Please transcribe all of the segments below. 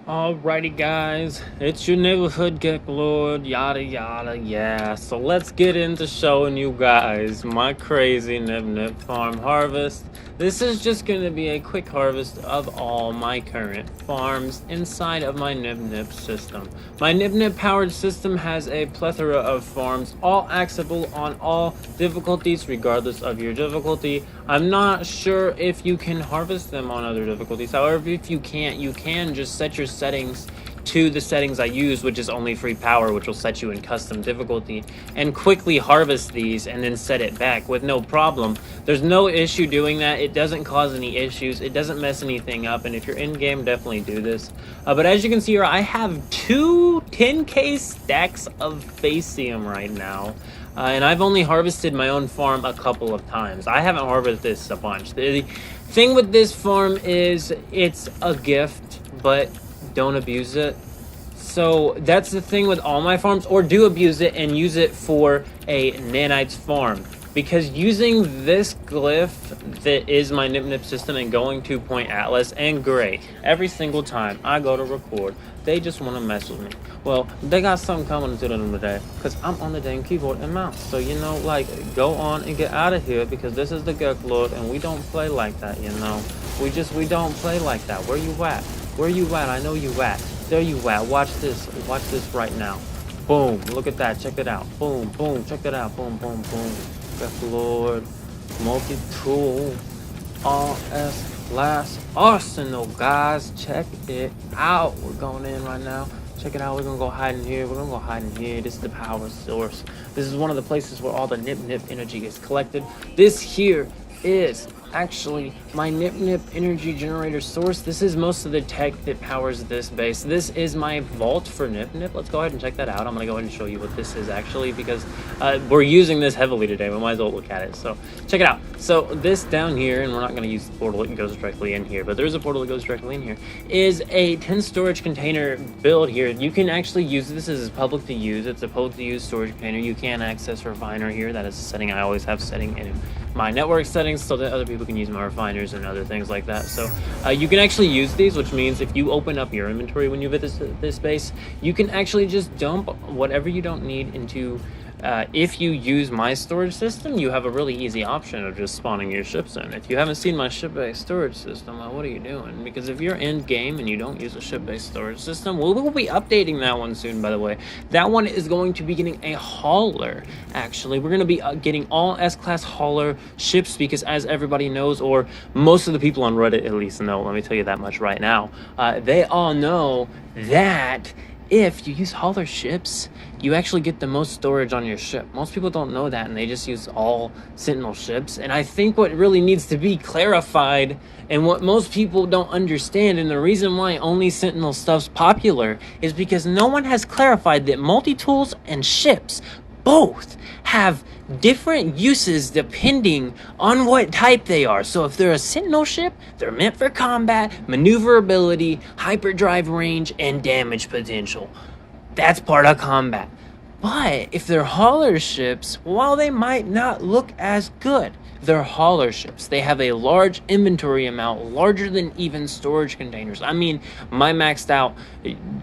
Alrighty guys, it's your neighborhood GekLord, yada yada, yeah. So let's get into showing you guys my crazy nip farm harvest. This is just going to be a quick harvest of all my current farms inside of my nip system. My nip powered system has a plethora of farms, all accessible on all difficulties regardless of your difficulty. I'm not sure if you can harvest them on other difficulties. However, if you can't, you can just set your settings to the settings I use, which is only free power, which will set you in custom difficulty, and quickly harvest these and then set it back with no problem. There's no issue doing that. It doesn't cause any issues. It doesn't mess anything up, and if you're in game, definitely do this. But as you can see here, I have two 10k stacks of Facium right now. And I've only harvested my own farm a couple of times. I haven't harvested this a bunch. The thing with this farm is it's a gift, but don't abuse it. So that's the thing with all my farms, or do abuse it and use it for a nanites farm. Because using this glyph that is my nip system and going to Point Atlas and Gray every single time I go to record, they just want to mess with me. Well, they got something coming to them today because I'm on the dang keyboard and mouse. So, you know, like, go on and get out of here because this is the GekLord and we don't play like that, you know. We don't play like that. Where you at? Where you at? I know you at. There you at. Watch this right now. Boom. Look at that. Check it out. Boom, boom. Check it out. Boom, boom, boom. GekLord, multi-tool, RS last arsenal, guys. Check it out. We're going in right now. Check it out. We're gonna go hide in here. We're gonna go hide in here. This is the power source. This is one of the places where all the nip energy is collected. This here is actually my nip energy generator source. This is most of the tech that powers this base. This is my vault for nip. Let's go ahead and check that out. I'm gonna go ahead and show you what this is actually, because we're using this heavily today. We might as well look at it. So check it out. So this down here, and we're not gonna use the portal, it goes directly in here, but there's a portal that goes directly in here, is a 10 storage container build here. You can actually use this as public to use. It's a public to use storage container. You can access refiner here. That is a setting I always have setting in my network settings so that other people can use my refiners and other things like that. So you can actually use these, which means if you open up your inventory when you visit this base, you can actually just dump whatever you don't need into if you use my storage system, you have a really easy option of just spawning your ships in. If you haven't seen my ship-based storage system, what are you doing? Because if you're in game and you don't use a ship-based storage system, we'll be updating that one soon, by the way. That one is going to be getting a hauler, actually. We're going to be getting all S-class hauler ships because, as everybody knows, or most of the people on Reddit at least know, let me tell you that much right now, they all know that if you use hauler ships, you actually get the most storage on your ship. Most people don't know that, and they just use all Sentinel ships. And I think what really needs to be clarified, and what most people don't understand, and the reason why only Sentinel stuff's popular, is because no one has clarified that multi-tools and ships both have different uses depending on what type they are. So if they're a Sentinel ship, they're meant for combat, maneuverability, hyperdrive range, and damage potential. That's part of combat. But if they're hauler ships, while they might not look as good, they're hauler ships. They have a large inventory amount, larger than even storage containers. I mean, my maxed out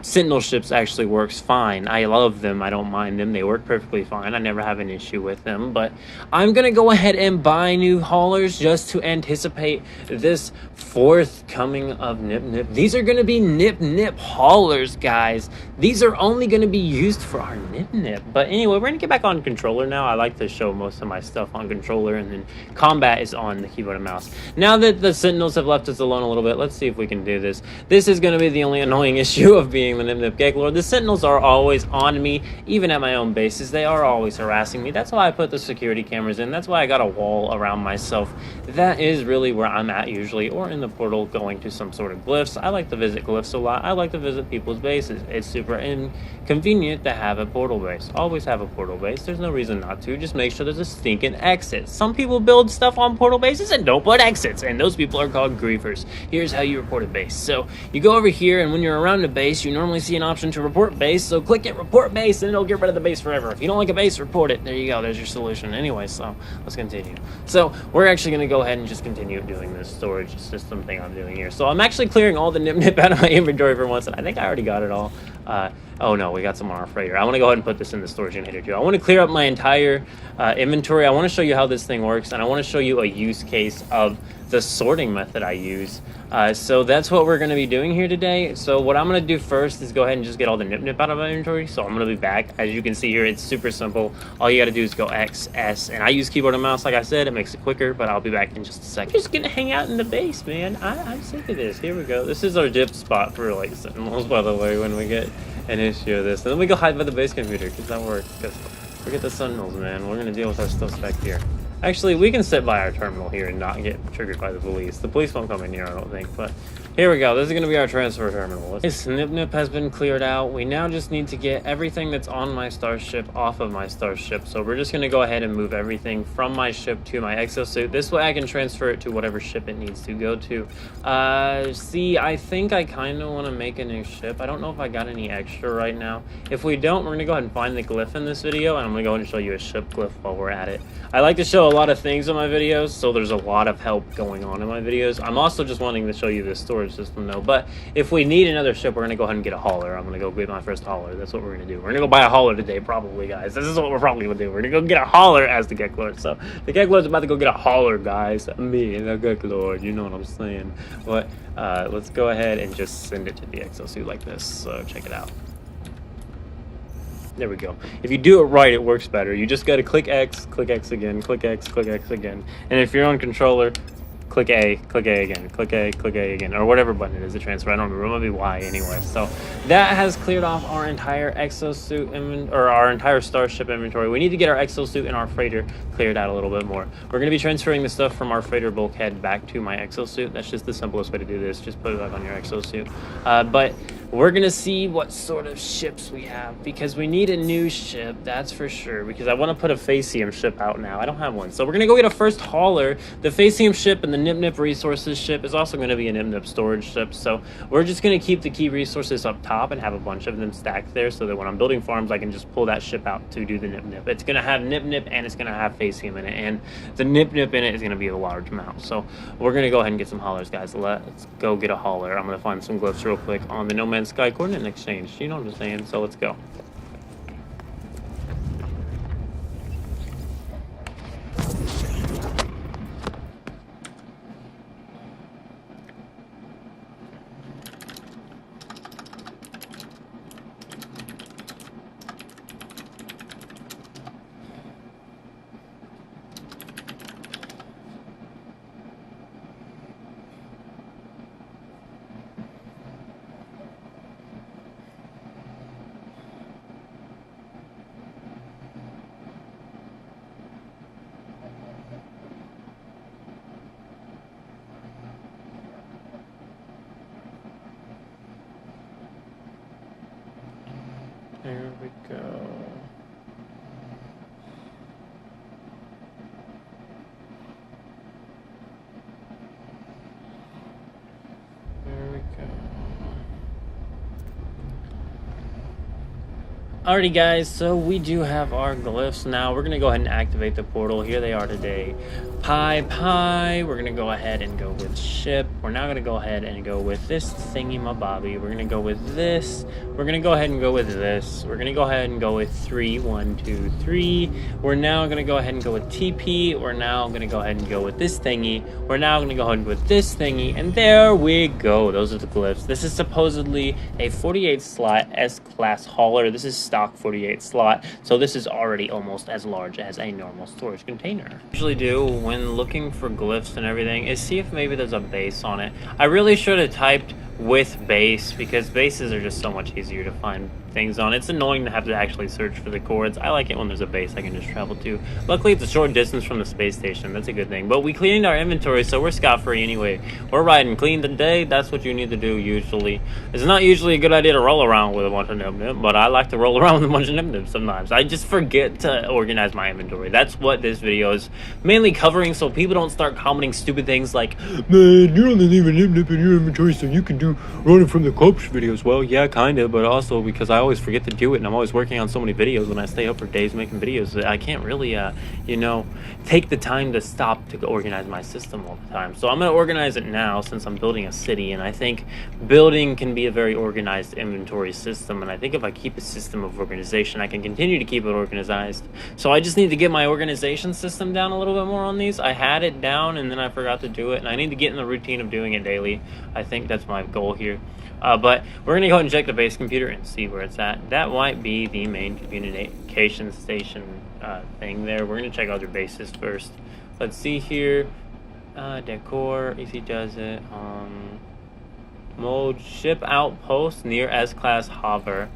Sentinel ships actually works fine. I love them. I don't mind them. They work perfectly fine. I never have an issue with them. But I'm going to go ahead and buy new haulers just to anticipate this forthcoming of nip. These are going to be nip haulers, guys. These are only going to be used for our nip. But anyway, we're going to get back on controller now. I like to show most of my stuff on controller, and then combat is on the keyboard and mouse. Now that the Sentinels have left us alone a little bit, let's see if we can do this. This is going to be the only annoying issue of being the nip GekLord. The Sentinels are always on me, even at my own bases. They are always harassing me. That's why I put the security cameras in. That's why I got a wall around myself. That is really where I'm at usually, or in the portal going to some sort of glyphs. I like to visit glyphs a lot. I like to visit people's bases. It's super inconvenient to have a portal base. Always have a portal base. There's no reason not to. Just make sure there's a stinking exit. Some people build build stuff on portal bases and don't put exits, and those people are called griefers. Here's how you report a base. So you go over here, and when you're around a base, you normally see an option to report base, so click it, report base, and it'll get rid of the base forever. If you don't like a base, report it. There you go, there's your solution. Anyway, so let's continue. So we're actually going to go ahead and just continue doing this storage system thing I'm doing here. So I'm actually clearing all the nip out of my inventory for once, and I think I already got it all. Oh no, we got some on our freighter. I want to go ahead and put this in the storage unit here too. I want to clear up my entire inventory. I want to show you how this thing works, and I want to show you a use case of the sorting method I use. So that's what we're going to be doing here today. So what I'm going to do first is go ahead and just get all the nip out of my inventory. So I'm going to be back. As you can see here, it's super simple. All you got to do is go X, S, and I use keyboard and mouse like I said. It makes it quicker, but I'll be back in just a second. Just going to hang out in the base, man. I'm sick of this. Here we go. This is our dip spot for like sentinels, by the way, when we get an issue of this. And then we go hide by the base computer, because that works. Because forget the sentinels, man. We're going to deal with our stuff back here. Actually, we can sit by our terminal here and not get triggered by the police. The police won't come in here, I don't think, but here we go. This is going to be our transfer terminal. This nip has been cleared out. We now just need to get everything that's on my starship off of my starship. So we're just going to go ahead and move everything from my ship to my exosuit. This way I can transfer it to whatever ship it needs to go to. See, I think I kind of want to make a new ship. I don't know if I got any extra right now. If we don't, we're going to go ahead and find the glyph in this video, and I'm going to go ahead and show you a ship glyph while we're at it. I like to show a lot of things in my videos, so there's a lot of help going on in my videos. I'm also just wanting to show you the storage system though, but if we need another ship, we're going to go ahead and get a hauler. I'm going to go get my first hauler. That's what we're going to do. We're going to go buy a hauler today, probably, guys. This is what we're probably going to do. We're going to go get a hauler as the GekLord. So the GekLord's about to go get a hauler, guys. Me, the GekLord, you know what I'm saying. But let's go ahead and just send it to the exosuit like this. So check it out. There we go. If you do it right, it works better. You just got to click X again, click X again. And if you're on controller, click A again, click A again, or whatever button it is to transfer. I don't remember. It might be Y anyway. So that has cleared off our entire exosuit or our entire starship inventory. We need to get our exosuit and our freighter cleared out a little bit more. We're going to be transferring the stuff from our freighter bulkhead back to my exosuit. That's just the simplest way to do this. Just put it back on your exosuit. But we're going to see what sort of ships we have, because we need a new ship, that's for sure, because I want to put a Facium ship out now. I don't have one. So we're going to go get a first hauler. The Facium ship and the Nip Resources ship is also going to be a Nip storage ship. So we're just going to keep the key resources up top and have a bunch of them stacked there, so that when I'm building farms, I can just pull that ship out to do the Nip. It's going to have Nip and it's going to have Facium in it, and the Nip in it is going to be a large amount. So we're going to go ahead and get some haulers, guys. Let's go get a hauler. I'm going to find some glyphs real quick on the No Man's Sky coordinate exchange. You know what I'm saying? So let's go. There we go. There we go. Alrighty guys, so we do have our glyphs now. We're going to go ahead and activate the portal. Here they are today. Pi. We're going to go ahead and go with ship. We're now going to go ahead and go with this thingy-mabobby. We're going to go with this. We're going to go ahead and go with this. We're going to go ahead and go with 3. 1, 2, 3. We're now going to go ahead and go with TP. We're now going to go ahead and go with this thingy. We're now going to go ahead and go with this thingy. And there we go. Those are the glyphs. This is supposedly a 48 slot S-class hauler. This is stock 48 slot. So this is already almost as large as a normal storage container. Usually do when looking for glyphs and everything is see if maybe there's a base on it. I really should have typed with base, because bases are just so much easier to find things on. It's annoying to have to actually search for the coords. I like it when there's a base I can just travel to. Luckily, it's a short distance from the space station. That's a good thing. But we cleaned our inventory, so we're scot-free anyway. We're riding clean today. That's what you need to do usually. It's not usually a good idea to roll around with a bunch of nib-nib, but I like to roll around with a bunch of nib-nib sometimes. I just forget to organize my inventory. That's what this video is mainly covering, so people don't start commenting stupid things like, man, you only leave a nib-nib in your inventory so you can do running from the cops videos. Well, yeah, kind of, but also because I always forget to do it, and I'm always working on so many videos when I stay up for days making videos that I can't really, take the time to stop to organize my system all the time. So I'm going to organize it now since I'm building a city, and I think building can be a very organized inventory system, and I think if I keep a system of organization, I can continue to keep it organized. So I just need to get my organization system down a little bit more on these. I had it down, and then I forgot to do it, and I need to get in the routine of doing it daily. I think that's my goal here. But we're going to go ahead and check the base computer and see where it's at. That might be the main communication station thing there. We're going to check other bases first. Let's see here. Decor, easy does it. Mode ship outpost near S-class hover.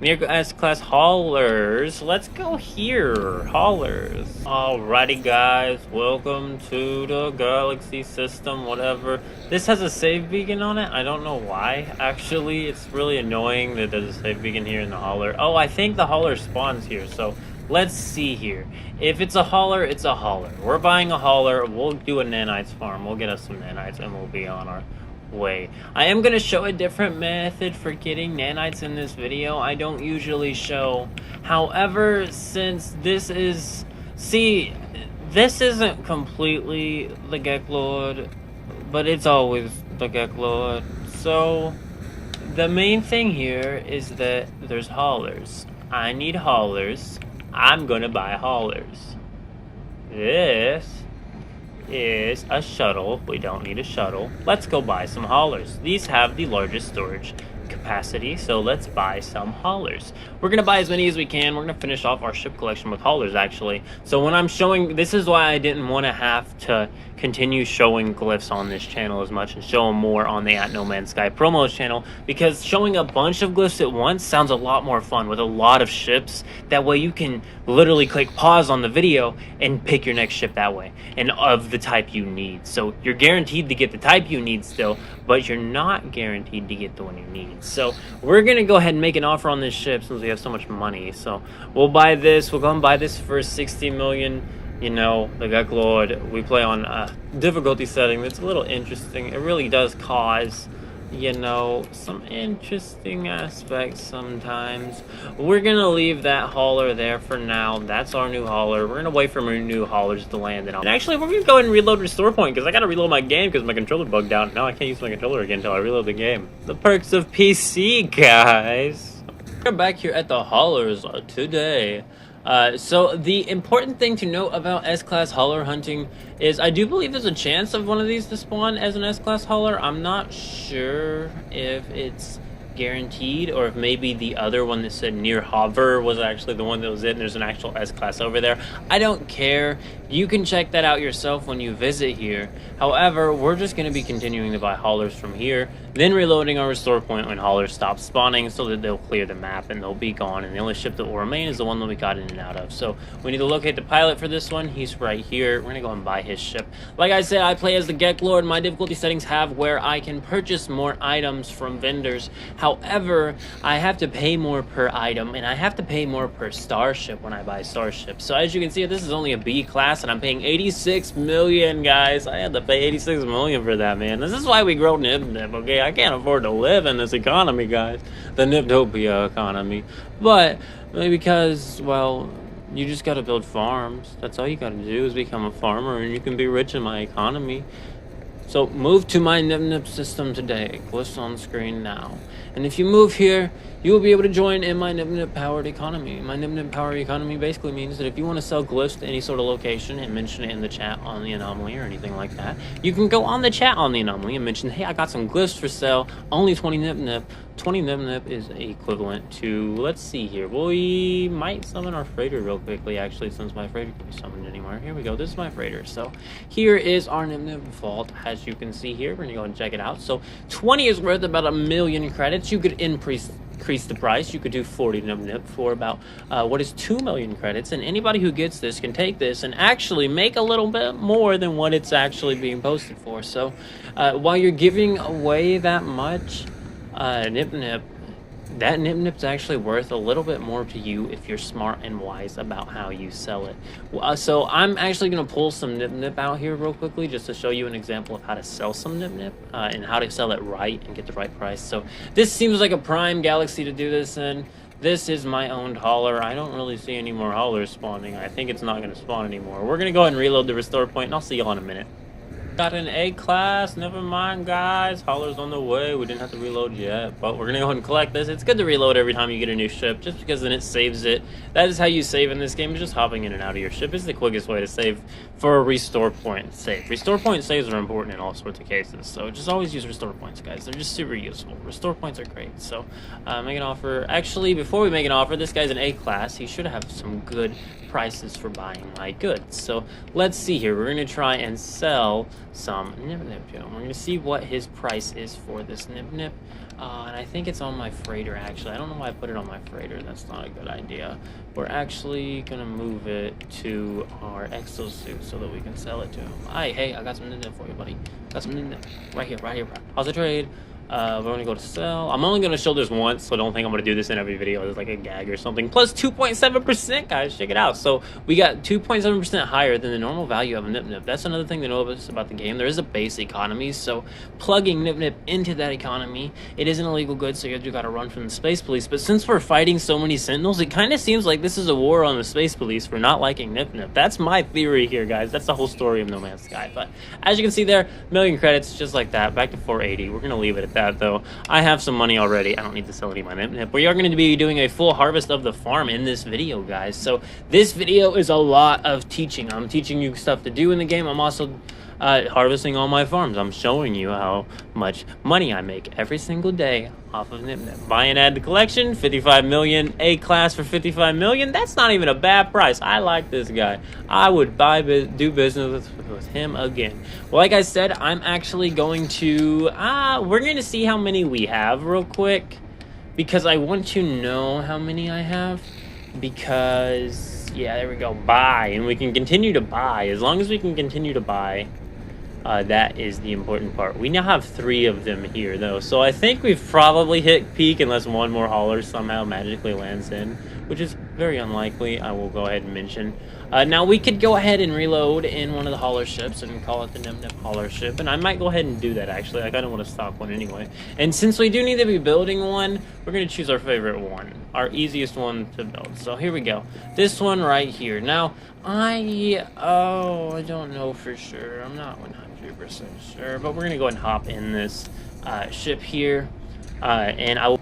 Near S-class haulers. Let's go here. Haulers. Alrighty, guys. Welcome to the galaxy system, whatever. This has a save beacon on it. I don't know why. Actually, it's really annoying that there's a save beacon here in the hauler. Oh, I think the hauler spawns here. So let's see here. If it's a hauler, it's a hauler. We're buying a hauler. We'll do a nanites farm. We'll get us some nanites and we'll be on our way. I am going to show a different method for getting nanites in this video. I don't usually show. However, since this is... See, this isn't completely the GekLord, but it's always the GekLord. So, the main thing here is that there's haulers. I need haulers. I'm going to buy haulers. This is a shuttle. We don't need a shuttle. Let's go buy some haulers. These have the largest storage capacity, so let's buy some haulers. We're gonna buy as many as we can. We're gonna finish off our ship collection with haulers, actually. So when I'm showing, this is why I didn't want to have to continue showing glyphs on this channel as much and show them more on the No Man's Sky promos channel, because showing a bunch of glyphs at once sounds a lot more fun with a lot of ships. That way you can literally click pause on the video and pick your next ship that way, and of the type you need. So you're guaranteed to get the type you need still, but you're not guaranteed to get the one you need. So we're gonna go ahead and make an offer on this ship since we have so much money. So we'll buy this. We'll go and buy this for 60 million. You know, the GekLord. We play on a difficulty setting that's a little interesting. It really does cause, you know, some interesting aspects sometimes. We're gonna leave that hauler there for now. That's our new hauler. We're gonna wait for our new haulers to land. And actually, we're gonna go ahead and reload restore point, because I gotta reload my game because my controller bugged out. Now I can't use my controller again until I reload the game. The perks of PC, guys. We're back here at the haulers today. So the important thing to note about S-Class hauler hunting is I do believe there's a chance of one of these to spawn as an S-Class hauler. I'm not sure if it's guaranteed or if maybe the other one that said near hover was actually the one that was it and there's an actual S-Class over there. I don't care. You can check that out yourself when you visit here. However, we're just going to be continuing to buy haulers from here, then reloading our restore point when haulers stop spawning so that they'll clear the map and they'll be gone, and the only ship that will remain is the one that we got in and out of. So we need to locate the pilot for this one. He's right here. We're going to go and buy his ship. Like I said, I play as the GekLord. My difficulty settings have where I can purchase more items from vendors. However, I have to pay more per item, and I have to pay more per starship when I buy starships. So as you can see, this is only a B class, and I'm paying 86 million, guys. I had to pay 86 million for that, man. This is why we grow Nib-Nib, okay? I can't afford to live in this economy, guys. The Nibtopia economy. But because, well, you just gotta build farms. That's all you gotta do is become a farmer, and you can be rich in my economy. So move to my Nib-Nib system today. Glyphs on screen now. And if you move here, you will be able to join in my Nib-Nib powered economy. My Nib-Nib powered economy basically means that if you want to sell glyphs to any sort of location and mention it in the chat on the anomaly or anything like that, you can go on the chat on the anomaly and mention, hey, I got some glyphs for sale, only 20 Nib-Nib. 20 Nib-Nib is equivalent to, let's see here, we might summon our freighter real quickly, actually, since my freighter can be summoned anywhere. Here we go, this is my freighter. So here is our Nib-Nib vault, as you can see here. We're gonna go and check it out. So 20 is worth about 1 million credits. You could increase increase the price, you could do 40 nip nip for about what is 2 million credits, and anybody who gets this can take this and actually make a little bit more than what it's actually being posted for. So while you're giving away that much nip nip, that nip nip's actually worth a little bit more to you if you're smart and wise about how you sell it. So I'm actually going to pull some nip nip out here real quickly just to show you an example of how to sell some nip nip and how to sell it right and get the right price. So this seems like a prime galaxy to do this in. This is my owned hauler. I don't really see any more haulers spawning. I think it's not going to spawn anymore. We're going to go ahead and reload the restore point, and I'll see y'all in a minute. Got an A class, never mind guys, hauler's on the way. We didn't have to reload yet, but we're gonna go ahead and collect this. It's good to reload every time you get a new ship, just because then it saves it. That is how you save in this game, just hopping in and out of your ship is the quickest way to save for a restore point save. Restore point saves are important in all sorts of cases, so just always use restore points, guys. They're just super useful. Restore points are great. So make an offer. Actually, before we make an offer, this guy's an A class. He should have some good prices for buying my goods. So let's see here. We're gonna try and sell some nip nip. We're gonna see what his price is for this nip nip, and I think it's on my freighter. Actually, I don't know why I put it on my freighter. That's not a good idea. We're actually gonna move it to our exosuit so that we can sell it to him. Hey, I got some nip nip for you, buddy. Got some nip nip right here, bro. How's the trade? We're gonna go to sell. I'm only gonna show this once, so don't think I'm gonna do this in every video. It's like a gag or something. Plus 2.7%, guys. Check it out. So we got 2.7% higher than the normal value of a Nip Nip. That's another thing to know about the game. There is a base economy, so plugging Nip Nip into that economy, it is an illegal good, so you gotta run from the space police. But since we're fighting so many sentinels, it kind of seems like this is a war on the space police for not liking Nip Nip. That's my theory here, guys. That's the whole story of No Man's Sky. But as you can see there, million credits, just like that. Back to 480. We're gonna leave it at that, though. I have some money already. I don't need to sell any of my Nip Nip. We are going to be doing a full harvest of the farm in this video, guys. So this video is a lot of teaching. I'm teaching you stuff to do in the game. I'm also harvesting all my farms. I'm showing you how much money I make every single day off of Nip Nip. Buy and add to collection, 55 million. A class for 55 million. That's not even a bad price. I like this guy. I would do business with him again. Well, like I said, I'm actually going to we're going to see how many we have real quick, because I want to know how many I have, because yeah, there we go, buy, and we can continue to buy. As long as we can continue to buy, that is the important part. We now have 3 of them here, though, so I think we've probably hit peak unless one more hauler somehow magically lands in, which is very unlikely. I will go ahead and mention. Now, we could go ahead and reload in one of the hauler ships and call it the Nip Nip hauler ship, and I might go ahead and do that, actually. I kind of want to stock one anyway. And since we do need to be building one, we're going to choose our favorite one, our easiest one to build. So here we go. This one right here. Now, I don't know for sure. I'm not 100% sure, but we're going to go ahead and hop in this ship here, and I will...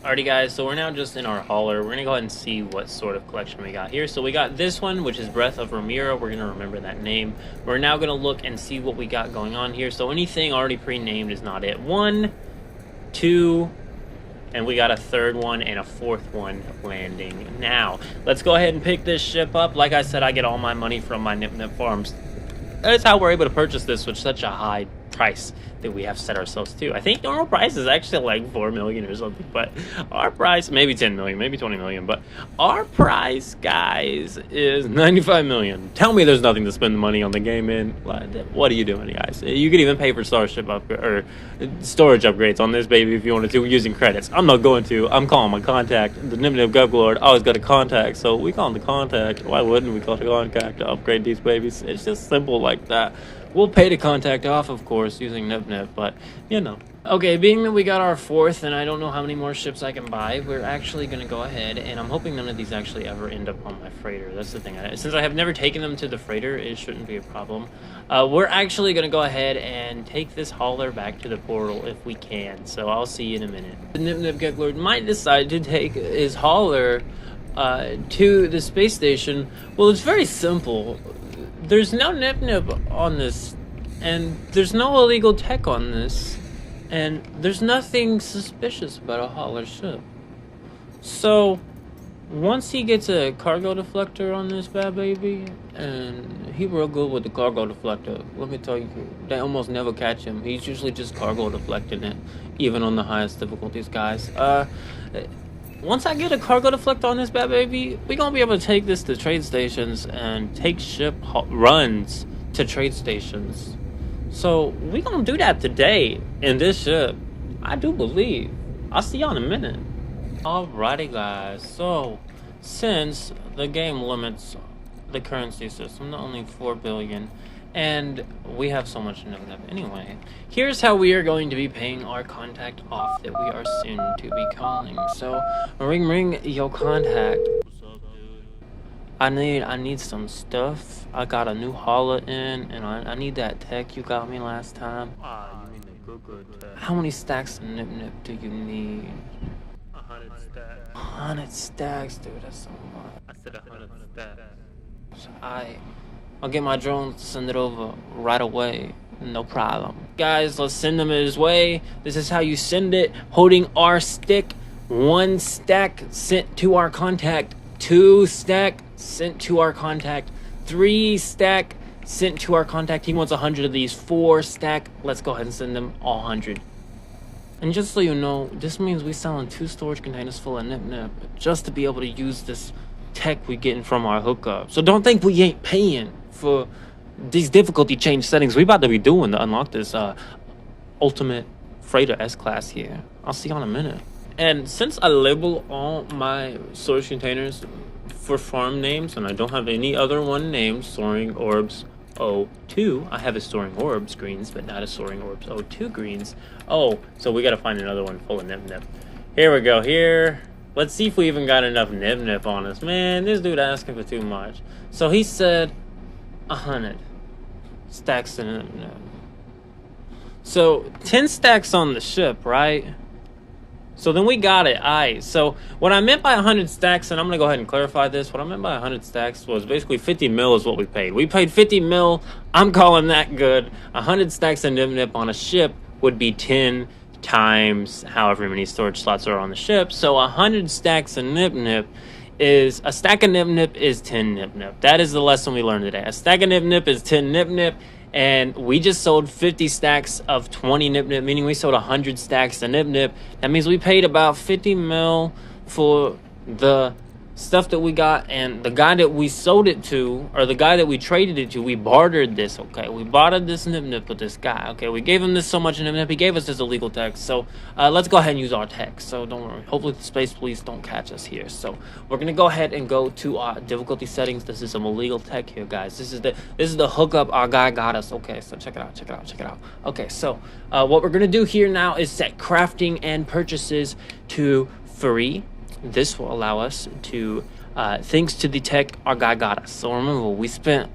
Alrighty, guys, so we're now just in our hauler. We're going to go ahead and see what sort of collection we got here. So we got this one, which is Breath of Ramira. We're going to remember that name. We're now going to look and see what we got going on here. So anything already pre-named is not it. 1, 2, and we got a 3rd one and a 4th one landing. Now, let's go ahead and pick this ship up. Like I said, I get all my money from my Nip Nip farms. That's how we're able to purchase this with such a high price that we have set ourselves to. I think normal price is actually like 4 million or something, but our price, maybe 10 million, maybe 20 million, but our price, guys, is 95 million. Tell me there's nothing to spend the money on the game in. What are you doing, guys? You could even pay for starship or storage upgrades on this baby if you wanted to using credits. I'm not going to. I'm calling my contact, the Nip Nip GekLord. I always got a contact, so we call him the contact. Why wouldn't we call the contact to upgrade these babies? It's just simple like that. We'll pay to contact off, of course, using Nip Nip, but, you know. Okay, being that we got our 4th, and I don't know how many more ships I can buy, we're actually going to go ahead, and I'm hoping none of these actually ever end up on my freighter. That's the thing. Since I have never taken them to the freighter, it shouldn't be a problem. We're actually going to go ahead and take this hauler back to the portal if we can, so I'll see you in a minute. The Nip Nip GekLord might decide to take his hauler to the space station. Well, it's very simple. There's no Nip Nip on this, and there's no illegal tech on this, and there's nothing suspicious about a hauler ship. So, once he gets a cargo deflector on this bad baby, and he real good with the cargo deflector. Let me tell you, they almost never catch him. He's usually just cargo deflecting it, even on the highest difficulties, guys. Once I get a cargo deflector on this bad baby, we gonna be able to take this to trade stations and take ship runs to trade stations. So we gonna do that today in this ship. I do believe. I'll see y'all in a minute. Alrighty guys, so since the game limits the currency system to only 4 billion and we have so much nib anyway, here's how we are going to be paying our contact off that we are soon to be calling. So ring your contact. What's up, dude? I need some stuff. I got a new hauler in and I need that tech you got me last time. You mean the good tech? How many stacks of nib do you need? 100 stacks. 100 stacks, dude, that's so much. I said 100 stacks. I'll get my drone to send it over right away. No problem. Guys, let's send them his way. This is how you send it. Holding R stick. 1 stack sent to our contact. 2 stack sent to our contact. 3 stack sent to our contact. He wants 100 of these. 4 stack. Let's go ahead and send them all 100. And just so you know, this means we selling 2 storage containers full of nip just to be able to use this tech we getting from our hookup. So don't think we ain't paying for these difficulty change settings we about to be doing to unlock this ultimate freighter S-class here. I'll see you in a minute. And since I label all my storage containers for farm names and I don't have any other one named Soaring Orbs 02, I have a Soaring Orbs greens, but not a Soaring Orbs 02 greens. Oh, so we gotta find another one full of nip. Here we go, here. Let's see if we even got enough nip on us. Man, this dude asking for too much. So he said 100 stacks of nip. So 10 stacks on the ship, right? So then we got it. Aight. So what I meant by 100 stacks, and I'm going to go ahead and clarify this. What I meant by 100 stacks was basically 50 mil is what we paid. We paid 50 mil. I'm calling that good. 100 stacks of nip on a ship would be 10 times however many storage slots are on the ship. So 100 stacks of nip is, a stack of nip is 10 nip. That is the lesson we learned today. A stack of nip is 10 nip. And we just sold 50 stacks of 20 nip, meaning we sold 100 stacks of nip. That means we paid about 50 mil for the stuff that we got, and the guy that we sold it to, or the guy that we traded it to, we bartered this, okay? We bartered this nip with this guy, okay? We gave him this so much nip, he gave us this illegal tech, so let's go ahead and use our tech, so don't worry. Hopefully the space police don't catch us here. So we're gonna go ahead and go to our difficulty settings. This is some illegal tech here, guys. This is the hookup our guy got us. Okay, so check it out. Okay, so what we're gonna do here now is set crafting and purchases to free. This will allow us to, thanks to the tech our guy got us. So remember, we spent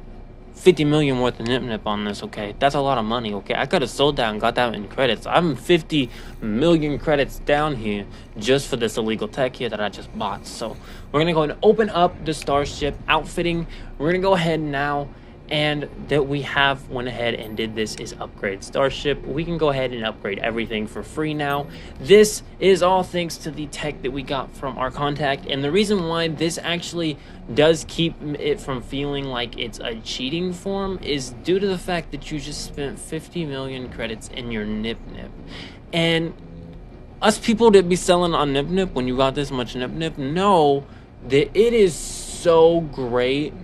50 million worth of nip on this, okay? That's a lot of money, okay? I could have sold that and got that in credits. I'm 50 million credits down here just for this illegal tech here that I just bought. So we're going to go and open up the Starship outfitting. We're going to go ahead now, and that we have went ahead and did this is upgrade Starship. We can go ahead and upgrade everything for free now. This is all thanks to the tech that we got from our contact, and the reason why this actually does keep it from feeling like it's a cheating form is due to the fact that you just spent 50 million credits in your nip. And us people that be selling on nip when you got this much nip know that it is so great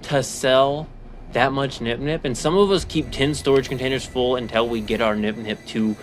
to sell that much nip, and some of us keep 10 storage containers full until we get our nip to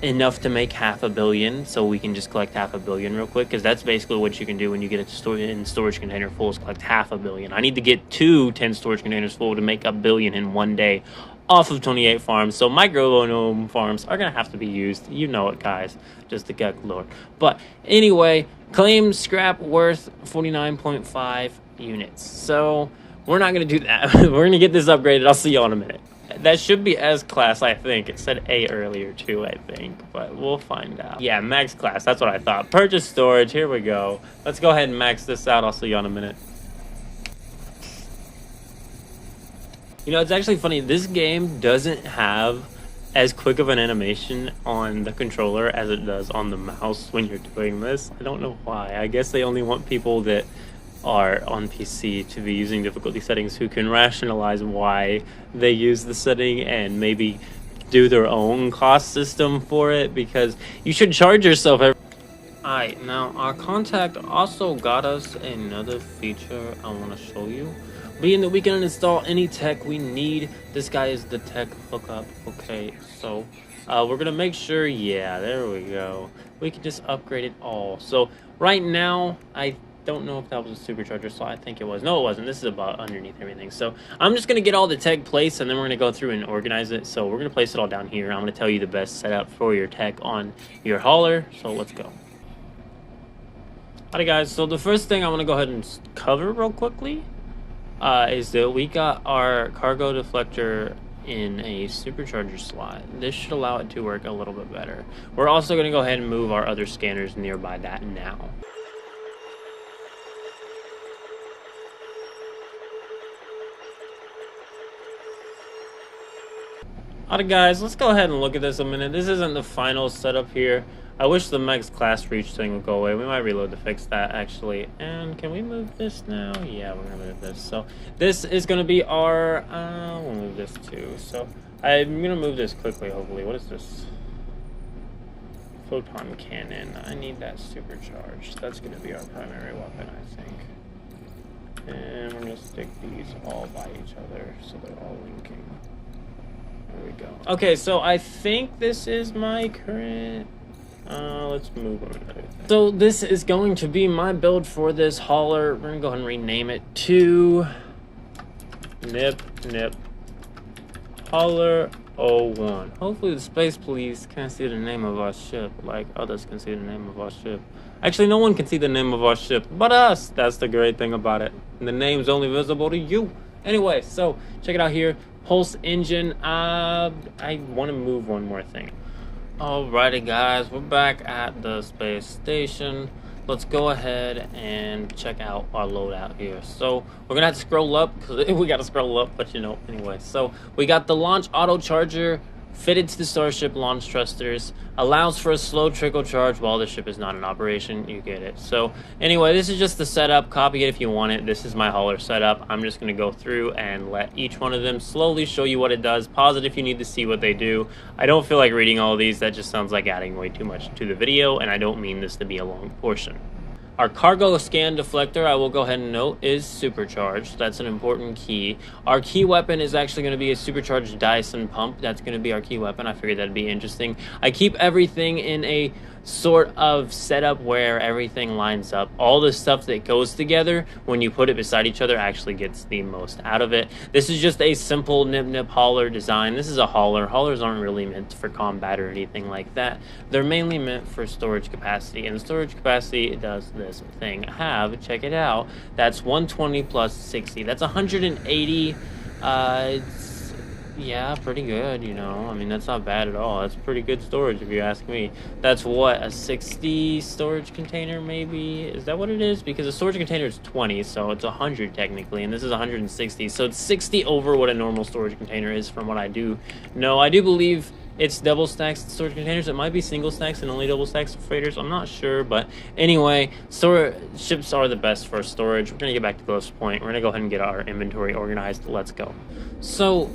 enough to make 500 million, so we can just collect 500 million real quick, because that's basically what you can do when you get a storage container full, is collect 500 million. I need to get 10 storage containers full to make 1 billion in one day off of 28 farms. So micro gnome farms are gonna have to be used, you know it, guys, just the GekLord. But anyway, claim scrap worth 49.5 units. So we're not going to do that. We're going to get this upgraded. I'll see y'all in a minute. That should be S-class, I think. It said A earlier, too, I think. But we'll find out. Yeah, max class. That's what I thought. Purchase storage. Here we go. Let's go ahead and max this out. I'll see y'all in a minute. You know, it's actually funny. This game doesn't have as quick of an animation on the controller as it does on the mouse when you're doing this. I don't know why. I guess they only want people that are on PC to be using difficulty settings who can rationalize why they use the setting and maybe do their own cost system for it, because you should charge yourself every. Alright, now our contact also got us another feature I want to show you. Being that we can install any tech we need. This guy is the tech hookup. Okay, so we're gonna make sure, yeah, there we go. We can just upgrade it all. So right now, I don't know if that was a supercharger slot. I think it was. No, it wasn't. This is about underneath everything. So I'm just gonna get all the tech placed, and then we're gonna go through and organize it. So we're gonna place it all down here. I'm gonna tell you the best setup for your tech on your hauler. So let's go. Alright guys, so the first thing I want to go ahead and cover real quickly is that we got our cargo deflector in a supercharger slot. This should allow it to work a little bit better. We're also going to go ahead and move our other scanners nearby that now. Alright guys, let's go ahead and look at this a minute. This isn't the final setup here. I wish the max class reach thing would go away. We might reload to fix that, actually. And can we move this now? Yeah, we're gonna move this. So this is gonna be our, we'll move this too. So I'm gonna move this quickly, hopefully. What is this? Photon cannon. I need that supercharged. That's gonna be our primary weapon, I think. And we're gonna stick these all by each other so they're all linking. There we go. Okay, so I think this is my current. Let's move on. So this is going to be my build for this hauler. We're gonna go ahead and rename it to Nip Hauler 01. Hopefully the space police can't see the name of our ship like others can see the name of our ship. Actually, no one can see the name of our ship but us. That's the great thing about it. The name's only visible to you. Anyway, so check it out here. Pulse engine. I want to move one more thing. Alrighty guys, we're back at the space station. Let's go ahead and check out our loadout here. So we're gonna have to scroll up because we gotta scroll up, but you know, anyway. So we got the launch auto charger fitted to the Starship launch thrusters, allows for a slow trickle charge while the ship is not in operation. You get it. So anyway, this is just the setup. Copy it if you want it. This is my hauler setup. I'm just going to go through and let each one of them slowly show you what it does. Pause it if you need to see what they do. I don't feel like reading all of these. That just sounds like adding way too much to the video, and I don't mean this to be a long portion. Our cargo scan deflector, I will go ahead and note, is supercharged. That's an important key. Our key weapon is actually going to be a supercharged Dyson pump. That's going to be our key weapon. I figured that'd be interesting. I keep everything in a sort of setup where everything lines up. All the stuff that goes together, when you put it beside each other, actually gets the most out of it. This is just a simple nip hauler design. This is a hauler. Haulers aren't really meant for combat or anything like that. They're mainly meant for storage capacity, and storage capacity does this thing have. Check it out. That's 120 plus 60. That's 180. Yeah, pretty good, you know. I mean, that's not bad at all. That's pretty good storage, if you ask me. That's what, a 60 storage container, maybe? Is that what it is? Because a storage container is 20, so it's 100 technically, and this is 160. So it's 60 over what a normal storage container is, from what I do know. I do believe it's double stacks storage containers. It might be single stacks and only double stacks for freighters. I'm not sure, but anyway, ships are the best for storage. We're going to get back to this point. We're going to go ahead and get our inventory organized. Let's go. So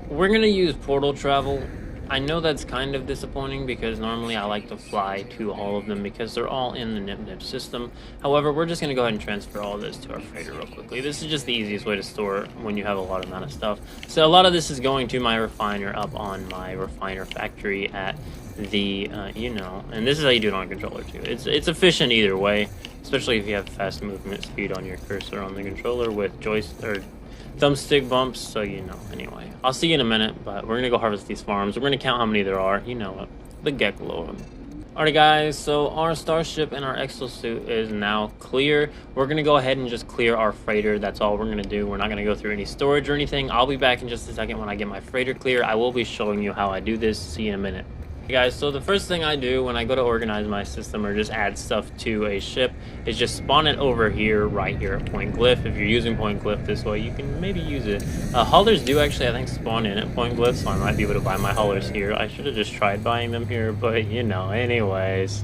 we're going to use portal travel. I know that's kind of disappointing because normally I like to fly to all of them because they're all in the Nip system. However, we're just going to go ahead and transfer all this to our freighter real quickly. This is just the easiest way to store when you have a lot amount of stuff. So a lot of this is going to my refiner up on my refiner factory at the, you know, and this is how you do it on a controller too. It's efficient either way, especially if you have fast movement speed on your cursor on the controller with joystick or thumbstick bumps, so you know. Anyway, I'll see you in a minute, but we're gonna go harvest these farms. We're gonna count how many there are. You know it. The GekLord. Alright guys, so our starship and our exosuit is now clear. We're gonna go ahead and just clear our freighter. That's all we're gonna do. We're not gonna go through any storage or anything. I'll be back in just a second when I get my freighter clear. I will be showing you how I do this. See you in a minute. Hey guys, so the first thing I do when I go to organize my system or just add stuff to a ship is just spawn it over here, right here at Point Glyph. If you're using Point Glyph this way, you can maybe use it. Haulers do actually, I think, spawn in at Point Glyph, so I might be able to buy my haulers here. I should have just tried buying them here, but you know, anyways.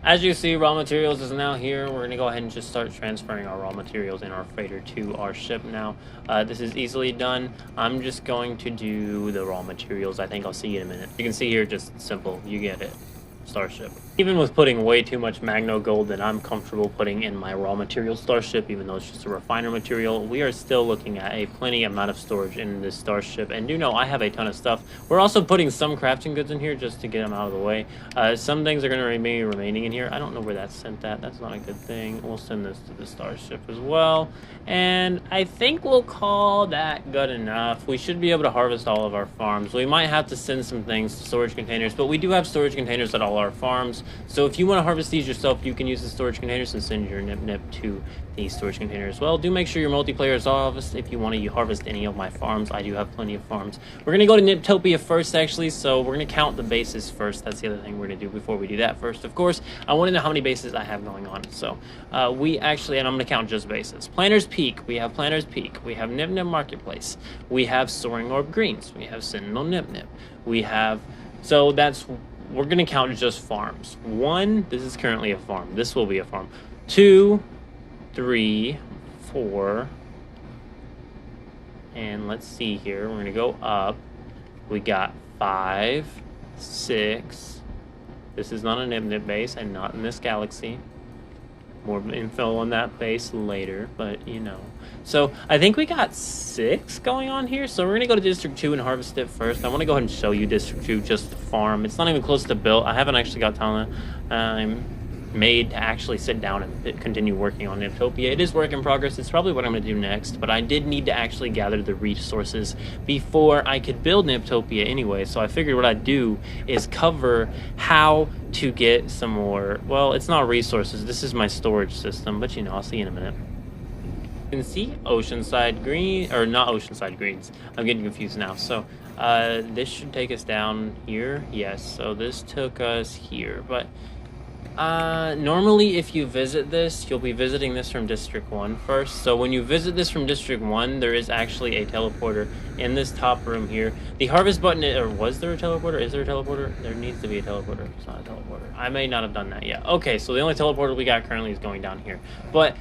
As you see, raw materials is now here. We're going to go ahead and just start transferring our raw materials in our freighter to our ship now. This is easily done. I'm just going to do the raw materials. I think I'll see you in a minute. You can see here, just simple. You get it. Starship. Even with putting way too much magno gold that I'm comfortable putting in my raw material starship, even though it's just a refiner material, we are still looking at a plenty amount of storage in this starship. And do know I have a ton of stuff. We're also putting some crafting goods in here just to get them out of the way. Some things are going to remain remaining in here. I don't know where that's sent at. That's not a good thing. We'll send this to the starship as well. And I think we'll call that good enough. We should be able to harvest all of our farms. We might have to send some things to storage containers, but we do have storage containers at all our farms. So if you want to harvest these yourself, you can use the storage containers and send your nip to the storage container as well. Do make sure your multiplayer is harvest if you want to harvest any of my farms. I do have plenty of farms. We're going to go to Niptopia first, actually, so we're going to count the bases first. That's the other thing we're going to do before we do that first. Of course, I want to know how many bases I have going on. So we actually, and I'm going to count just bases. Planner's Peak. We have Planner's Peak. We have Nip Nip Marketplace. We have Soaring Orb Greens. We have Sentinel Nip Nip. We have, so that's, we're going to count just farms. 1, this is currently a farm. This will be a farm. 2, 3, 4, and let's see here. We're going to go up. We got 5, 6. This is not a Nip Nip base and not in this galaxy. More info on that base later, but you know. So I think we got 6 going on here. So we're going to go to District 2 and harvest it first. I want to go ahead and show you District 2, just the farm. It's not even close to built. I haven't actually got time made to actually sit down and continue working on Niptopia. It is work in progress. It's probably what I'm going to do next, but I did need to actually gather the resources before I could build Niptopia anyway. So I figured what I'd do is cover how to get some more, well, it's not resources. This is my storage system, but you know, I'll see you in a minute. You can see Oceanside Green, or not Oceanside Greens. I'm getting confused now. So this should take us down here. Yes, so this took us here, but normally if you visit this, you'll be visiting this from District 1 first. So when you visit this from District 1, there is actually a teleporter in this top room here. The harvest button, or was there a teleporter? Is there a teleporter? There needs to be a teleporter. It's not a teleporter. I may not have done that yet. Okay, so the only teleporter we got currently is going down here. But,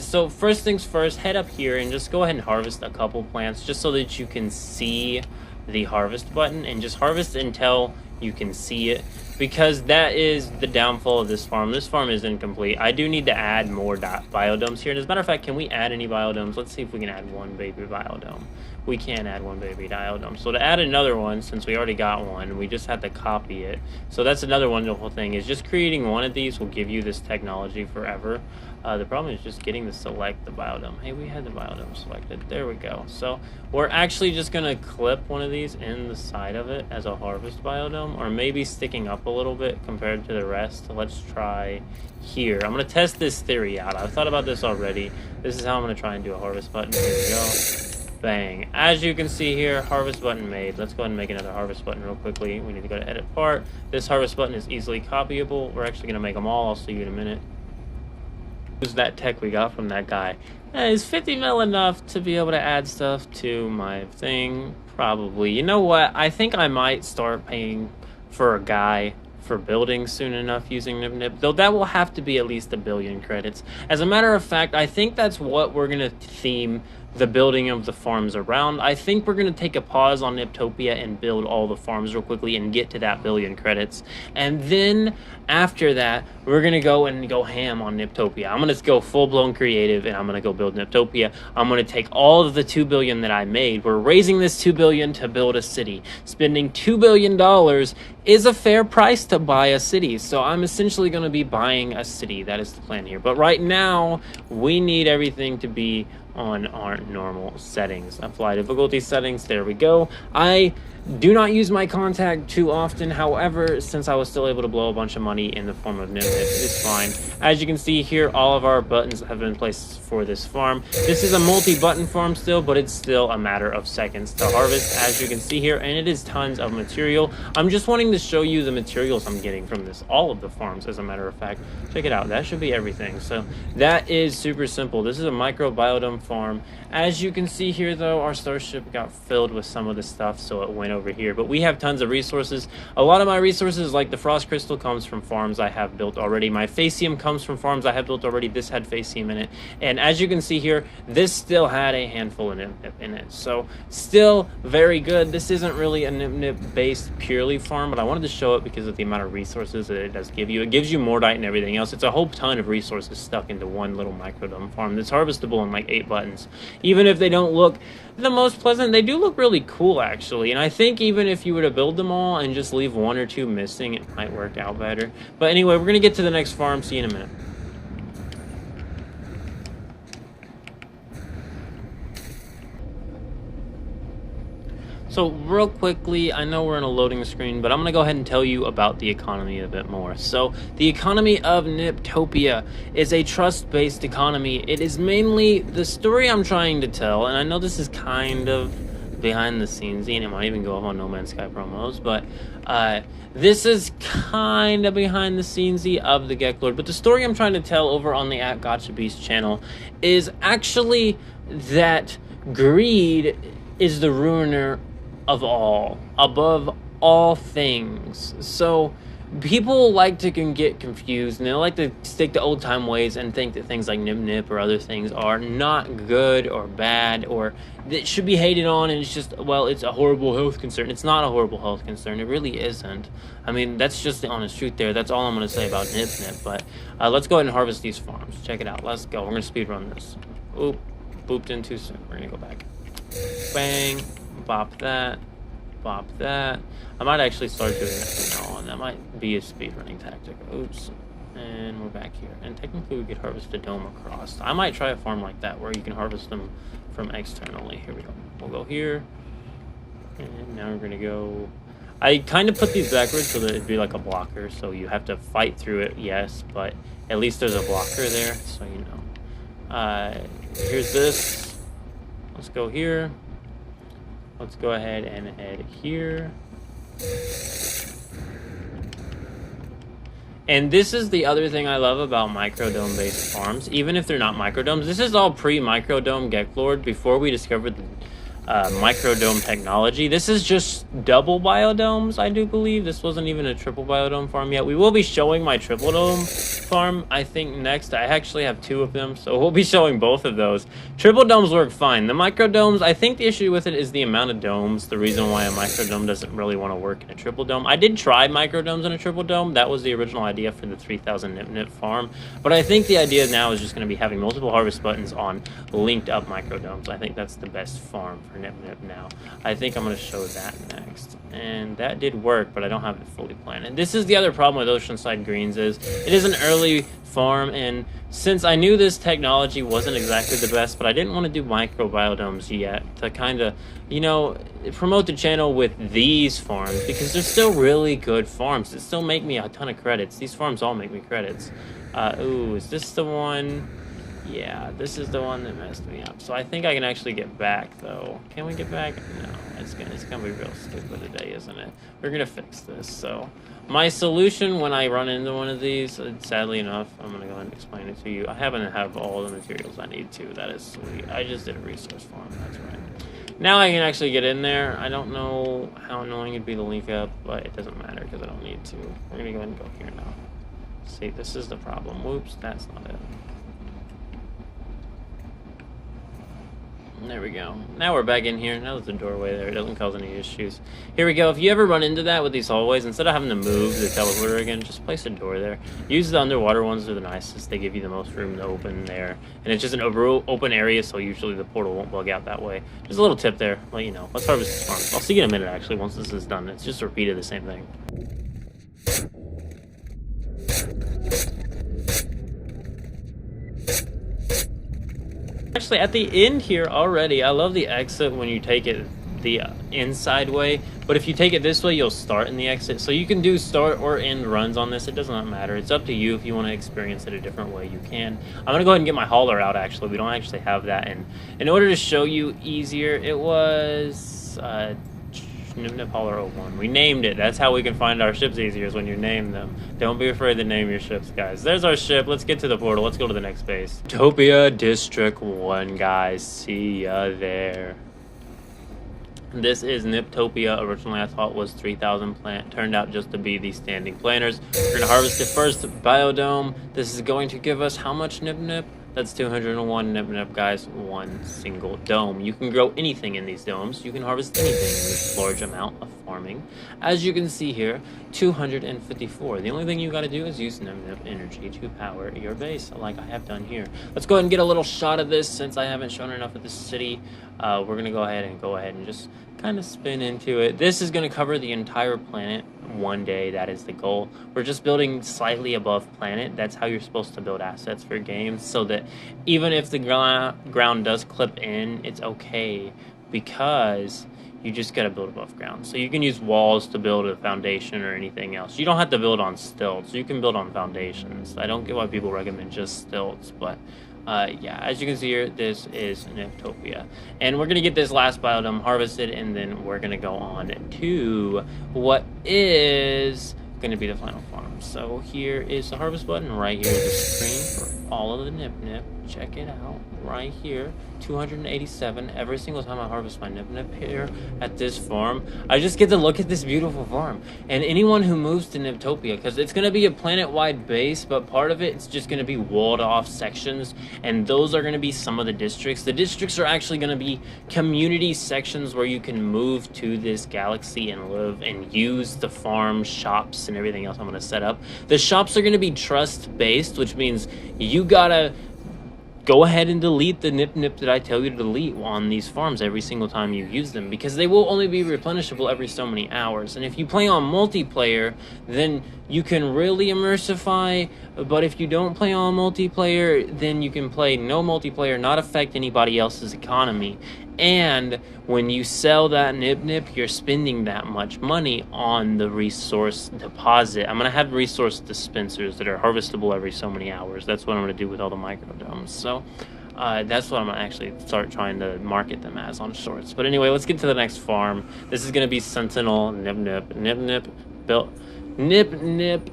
so first things first, head up here and just go ahead and harvest a couple plants just so that you can see the harvest button, and just harvest until you can see it, because that is the downfall of this farm. This farm is incomplete. I do need to add more biodomes here. And as a matter of fact, can we add any biodomes? Let's see if we can add one baby biodome. We can add one baby biodome. So to add another one, since we already got one, we just have to copy it. So that's another wonderful thing, is just creating one of these will give you this technology forever. The problem is just getting to select the biodome. Hey, we had the biodome selected. There we go. So we're actually just going to clip one of these in the side of it as a harvest biodome, or maybe sticking up a little bit compared to the rest. So let's try here. I'm going to test this theory out. I've thought about this already. This is how I'm going to try and do a harvest button. Here we go. Bang. As you can see here, harvest button made. Let's go ahead and make another harvest button real quickly. We need to go to edit part. This harvest button is easily copyable. We're actually going to make them all. I'll see you in a minute. Use that tech we got from that guy. Is 50 mil enough to be able to add stuff to my thing? Probably. You know what? I think I might start paying for a guy for building soon enough using Nip Nip, though that will have to be at least 1 billion credits. As a matter of fact, I think that's what we're going to theme the building of the farms around. I think we're going to take a pause on Niptopia and build all the farms real quickly and get to that 1 billion credits. And then after that, we're going to go ham on Niptopia. I'm going to go full-blown creative, and I'm going to go build Niptopia. I'm going to take all of the 2 billion that I made. We're raising this 2 billion to build a city. Spending $2 billion is a fair price to buy a city. So I'm essentially going to be buying a city. That is the plan here. But right now, we need everything to be on our normal settings. Apply difficulty settings. There we go. I do not use my contact too often. However, since I was still able to blow a bunch of money in the form of Nip Nip, it's fine. As you can see here, all of our buttons have been placed for this farm. This is a multi-button farm still, but it's still a matter of seconds to harvest, as you can see here, and it is tons of material. I'm just wanting to show you the materials I'm getting from this, all of the farms, as a matter of fact. Check it out. That should be everything. So that is super simple. This is a microbiome farm. As you can see here, though, our starship got filled with some of the stuff, so it went over here. But we have tons of resources. A lot of my resources, like the frost crystal, comes from farms I have built already. My facium comes from farms I have built already. This had facium in it. And as you can see here, this still had a handful of nip in it. So still very good. This isn't really a nip based purely farm, but I wanted to show it because of the amount of resources that it does give you. It gives you mordite and everything else. It's a whole ton of resources stuck into one little microdome farm that's harvestable in like 8 buttons. Even if they don't look the most pleasant, they do look really cool, actually. And I think even if you were to build them all and just leave 1 or 2 missing, it might work out better. But anyway, we're going to get to the next farm. See you in a minute. So real quickly, I know we're in a loading screen, but I'm going to go ahead and tell you about the economy a bit more. So the economy of Niptopia is a trust-based economy. It is mainly the story I'm trying to tell, and I know this is kind of behind the scenes, and it might even go up on No Man's Sky promos, but this is kind of behind the scenes of the GekLord. But the story I'm trying to tell over on the @GotchaBeast channel is actually that greed is the ruiner of all, above all things. So people like to get confused, and they like to stick to old time ways and think that things like Nip or other things are not good or bad or that should be hated on, and it's just, well, it's a horrible health concern. It's not a horrible health concern. It really isn't. I mean, that's just the honest truth there. That's all I'm going to say about Nip. But let's go ahead and harvest these farms. Check it out. Let's go. We're going to speed run this. Oop, booped in too soon. We're going to go back. Bang. Bop that. Bop that. I might actually start doing that from now on. That might be a speedrunning tactic. Oops. And we're back here. And technically we could harvest a dome across. I might try a farm like that where you can harvest them from externally. Here we go. We'll go here. And now we're going to go... I kind of put these backwards so that it'd be like a blocker. So you have to fight through it, yes. But at least there's a blocker there. So you know. Here's this. Let's go here. Let's go ahead and head here. And this is the other thing I love about microdome-based farms. Even if they're not microdomes, this is all pre-microdome GekLord, before we discovered the microdome technology. This is just double biodomes, I do believe. This wasn't even a triple biodome farm yet. We will be showing my triple dome farm, I think, next. I actually have 2 of them, so we'll be showing both of those. Triple domes work fine. The microdomes, I think the issue with it is the amount of domes. The reason why a microdome doesn't really want to work in a triple dome. I did try microdomes in a triple dome. That was the original idea for the 3000 Nip farm. But I think the idea now is just going to be having multiple harvest buttons on linked up microdomes. I think that's the best farm for Nip now. I think I'm going to show that next. And that did work, but I don't have it fully planned. And this is the other problem with Oceanside Greens is it is an early farm, and since I knew this technology wasn't exactly the best, but I didn't want to do microbiodomes yet to kind of, you know, promote the channel with these farms, because they're still really good farms that still make me a ton of credits. These farms all make me credits. Ooh, is this the one? Yeah, this is the one that messed me up. So I think I can actually get back, though. Can we get back? No, it's gonna be real stupid today, isn't it? We're gonna fix this. So my solution when I run into one of these, sadly enough, I'm gonna go ahead and explain it to you. I happen to have all the materials I need to. That is sweet. I just did a resource farm. That's right. Now I can actually get in there. I don't know how annoying it'd be to link up, but it doesn't matter because I don't need to. We're gonna go ahead and go here now. See, this is the problem. Whoops, that's not it. There we go. Now we're back in here. Now there's a doorway there. It doesn't cause any issues. Here we go. If you ever run into that with these hallways, instead of having to move the teleporter again, just place a door there. Use the underwater ones. They're the nicest. They give you the most room to open there. And it's just an open area, so usually the portal won't bug out that way. Just a little tip there. Let you know. Let's harvest this farm. I'll see you in a minute, actually, once this is done. It's just repeated the same thing. Actually, at the end here already, I love the exit when you take it the inside way, but if you take it this way, you'll start in the exit. So you can do start or end runs on this. It does not matter. It's up to you. If you want to experience it a different way, you can. I'm going to go ahead and get my hauler out, actually. We don't actually have that. And in order to show you easier, it was Nip Nip Holler 01. We named it. That's how we can find our ships easier, is when you name them. Don't be afraid to name your ships, guys. There's our ship. Let's get to the portal. Let's go to the next base. Utopia District 1, guys. See ya there. This is Niptopia. Originally I thought was 3,000 plant. Turned out just to be the standing planters. We're going to harvest the first biodome. This is going to give us how much Nip Nip? That's 201 Nip Nip, guys. One single dome. You can grow anything in these domes. You can harvest anything in this large amount of farming. As you can see here, 254. The only thing you got to do is use Nip Nip energy to power your base, like I have done here. Let's go ahead and get a little shot of this since I haven't shown enough of the city. We're going to go ahead and just kind of spin into it. This is going to cover the entire planet one day. That is the goal. We're just building slightly above planet. That's how you're supposed to build assets for games, so that even if the ground does clip in, it's okay, because you just got to build above ground. So you can use walls to build a foundation or anything else. You don't have to build on stilts. You can build on foundations. I don't get why people recommend just stilts, but yeah, as you can see here, this is Niptopia. And we're going to get this last biodome harvested, and then we're going to go on to what is going to be the final farm. So here is the harvest button. Right here is the screen for all of the Nip Nip. Check it out right here. 287 every single time I harvest my Nip Nip here at this farm. I just get to look at this beautiful farm. And anyone who moves to Niptopia, because it's going to be a planet-wide base, but part of it's just going to be walled off sections, and those are going to be some of the districts. The districts are actually going to be community sections where you can move to this galaxy and live and use the farm, shops, and everything else I'm going to set up. The shops are going to be trust-based, which means you gotta go ahead and delete the Nip Nip that I tell you to delete on these farms every single time you use them, because they will only be replenishable every so many hours. And if you play on multiplayer, then you can really immersify, but if you don't play on multiplayer, then you can play no multiplayer, not affect anybody else's economy. And when you sell that Nip Nip, you're spending that much money on the resource deposit. I'm going to have resource dispensers that are harvestable every so many hours. That's what I'm going to do with all the microdomes. So that's what I'm going to actually start trying to market them as on shorts. But anyway, let's get to the next farm. This is going to be Sentinel Nip Nip. Nip Nip built Nip Nip.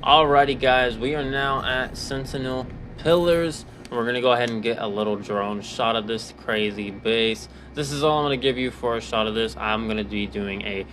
Alrighty, guys, we are now at Sentinel Pillars. We're going to go ahead and get a little drone shot of this crazy base. This is all I'm going to give you for a shot of this. I'm going to be doing a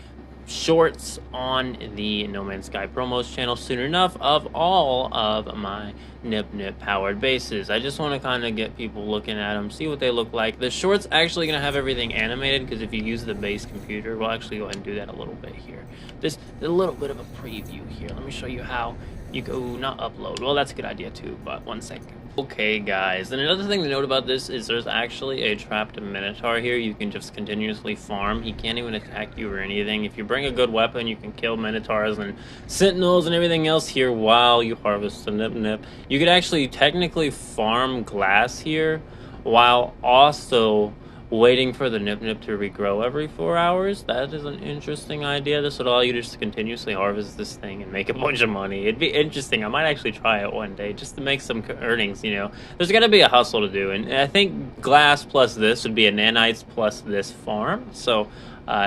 shorts on the No Man's Sky promos channel soon enough of all of my Nip Nip powered bases. I just want to kind of get people looking at them, see what they look like. The shorts actually going to have everything animated, because if you use the base computer, we'll actually go ahead and do that a little bit here. This a little bit of a preview here. Let me show you how you go, not upload. Well, that's a good idea too, but 1 second. Okay, guys, and another thing to note about this is there's actually a trapped Minotaur here. You can just continuously farm. He can't even attack you or anything. If you bring a good weapon, you can kill Minotaurs and Sentinels and everything else here while you harvest the Nip Nip. You could actually technically farm glass here while also waiting for the Nip Nip to regrow every 4 hours. That is an interesting idea. This would allow you to just continuously harvest this thing and make a bunch of money. It'd be interesting. I might actually try it one day just to make some earnings, you know. There's got to be a hustle to do, and I think glass plus this would be a nanites plus this farm. So,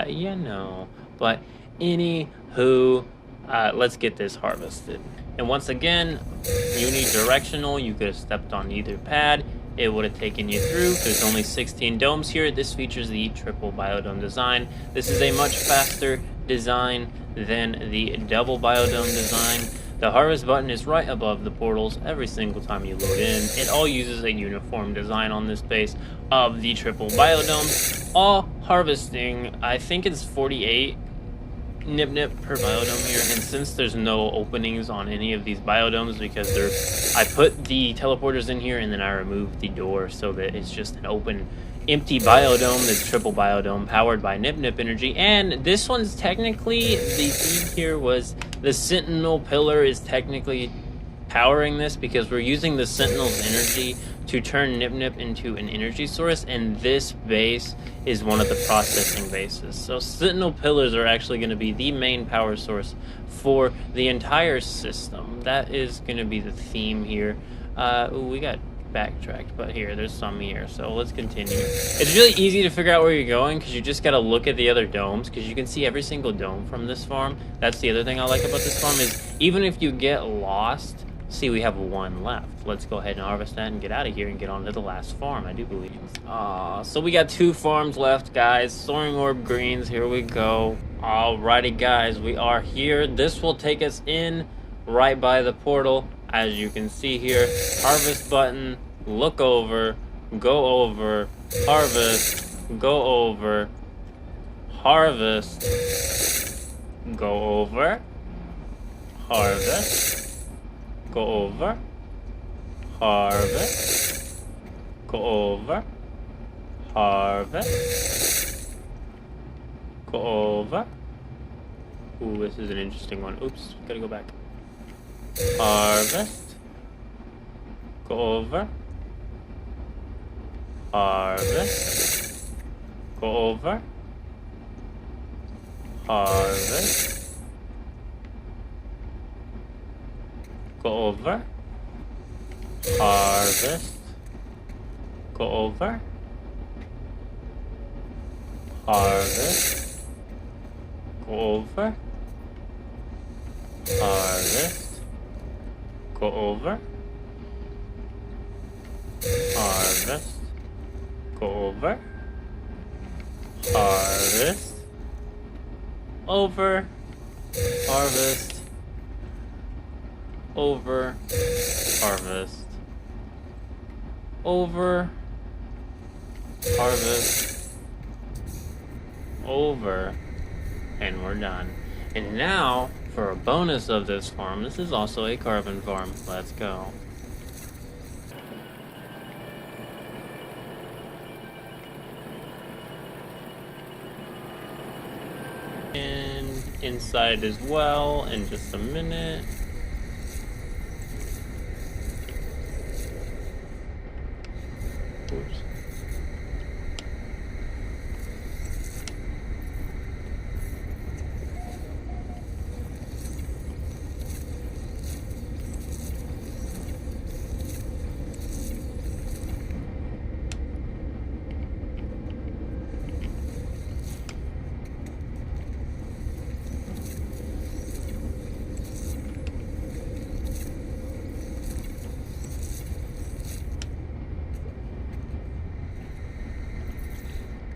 you know. But anywho, let's get this harvested. And once again, unidirectional. You could have stepped on either pad. It would have taken you through. There's only 16 domes here. This features the triple biodome design. This is a much faster design than the double biodome design. The harvest button is right above the portals every single time you load in. It all uses a uniform design on this base of the triple biodome. All harvesting, I think it's 48 Nip Nip per biodome here, and since there's no openings on any of these biodomes, because I put the teleporters in here and then I removed the door so that it's just an open empty biodome that's triple biodome powered by Nip Nip energy. And this one's technically, the theme here was the Sentinel pillar is technically powering this, because we're using the Sentinel's energy to turn Nip Nip into an energy source, and this base is one of the processing bases. So Sentinel pillars are actually going to be the main power source for the entire system. That is going to be the theme here. Ooh, we got backtracked, but here, there's some here, so let's continue. It's really easy to figure out where you're going because you just gotta look at the other domes because you can see every single dome from this farm. That's the other thing I like about this farm is even if you get lost, see, we have one left. Let's go ahead and harvest that and get out of here and get on to the last farm, I do believe. So we got 2 farms left, guys. Soaring Orb Greens, here we go. Alrighty, guys, we are here. This will take us in right by the portal. As you can see here, harvest button, look over, go over, harvest, go over, harvest, go over, harvest, go over, harvest, go over, harvest, go over. Ooh, this is an interesting one. Oops, gotta go back. Harvest, go over, harvest, go over, harvest, go over, harvest, go over, harvest, go over, harvest, go over, harvest, go over, harvest, over, harvest, over, harvest, over, harvest, over, and we're done. And now, for a bonus of this farm, this is also a carbon farm. Let's go. And inside as well in just a minute. Oops.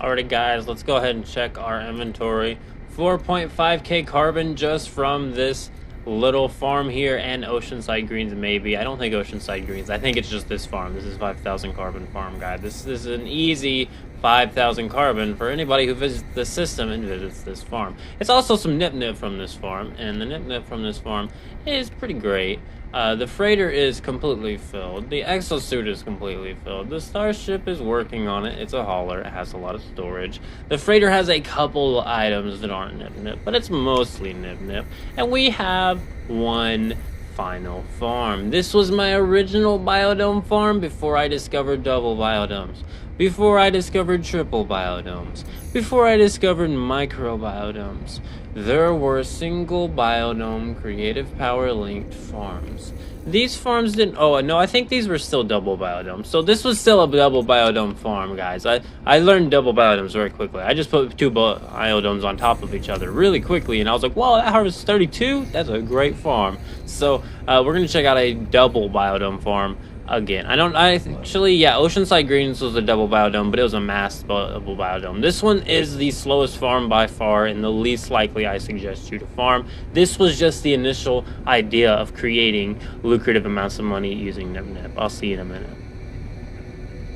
Alrighty, guys, let's go ahead and check our inventory. 4.5k carbon just from this little farm here and Oceanside Greens, maybe. I don't think Oceanside Greens. I think it's just this farm. This is 5,000 carbon farm, guy. This is an easy 5,000 carbon for anybody who visits the system and visits this farm. It's also some nip-nip from this farm, and the nip-nip from this farm is pretty great. The freighter is completely filled. The exosuit is completely filled. The starship is working on it. It's a hauler. It has a lot of storage. The freighter has a couple items that aren't nip-nip, but it's mostly nip-nip. And we have one final farm. This was my original biodome farm before I discovered double biodomes. Before I discovered triple biodomes. Before I discovered micro biodomes. There were single biodome creative power linked farms. These farms didn't, oh no, I think these were still double biodomes. So this was still a double biodome farm, guys. I learned double biodomes very quickly. I just put 2 biodomes on top of each other really quickly, and I was like, wow, that harvests 32? That's a great farm. So we're gonna check out a double biodome farm again. Oceanside Greens was a double biodome, but it was a mass double biodome. This one is the slowest farm by far and the least likely I suggest you to farm. This was just the initial idea of creating lucrative amounts of money using nip-nip. I'll see you in a minute.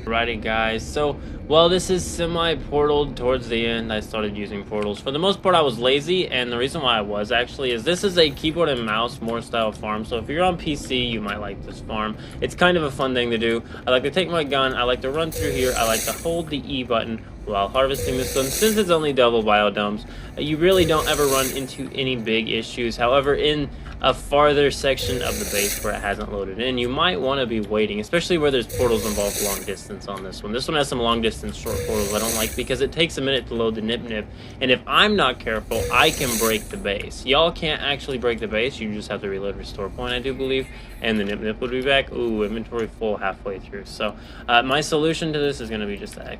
Alrighty, guys, so while this is semi-portaled towards the end, I started using portals. For the most part, I was lazy, and the reason why I was actually is this is a keyboard and mouse more style farm, so if you're on PC, you might like this farm. It's kind of a fun thing to do. I like to take my gun, I like to run through here, I like to hold the E button while harvesting this one. Since it's only double biodomes, you really don't ever run into any big issues. However, in a farther section of the base where it hasn't loaded in, you might want to be waiting, especially where there's portals involved long distance on this one. This one has some long distance distance short portals I don't like, because it takes a minute to load the Nip Nip, and if I'm not careful, I can break the base. Y'all can't actually break the base, you just have to reload restore point, I do believe, and the Nip Nip would be back. Ooh, inventory full halfway through. So my solution to this is going to be just to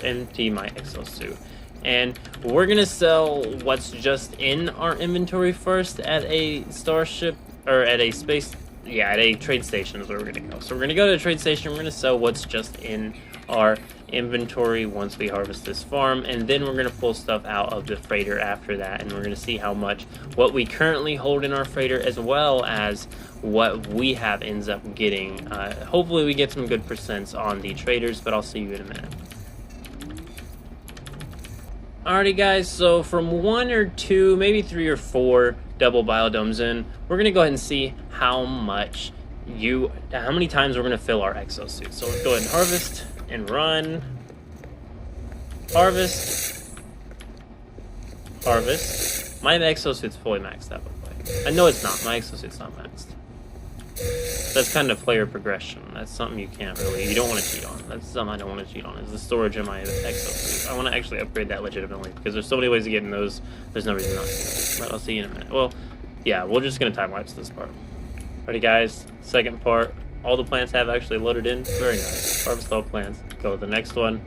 empty my exosuit. And we're going to sell what's just in our inventory first at a starship, or at a space... Yeah, at a trade station is where we're going to go. So we're going to go to a trade station. We're going to sell what's just in our inventory once we harvest this farm. And then we're going to pull stuff out of the freighter after that. And we're going to see how much what we currently hold in our freighter, as well as what we have, ends up getting. Hopefully we get some good percents on the traders, but I'll see you in a minute. Alrighty guys, so from 1 or 2, maybe 3 or 4 double biodomes in, we're gonna go ahead and see how many times we're gonna fill our exosuit. So let's go ahead and harvest and run. Harvest. Harvest. My exosuit's fully maxed out, by the way. I know it's not. My exosuit's not maxed. That's kind of player progression. That's something you don't want to cheat on. That's something I don't want to cheat on, is the storage in my exosuit. I want to actually upgrade that legitimately, because there's so many ways to get in those, there's no reason not to. But I'll see you in a minute. Well, yeah, we're just going to time-lapse this part. Alrighty guys, second part. All the plants have actually loaded in. Very nice. Harvest all plants. Go to the next one.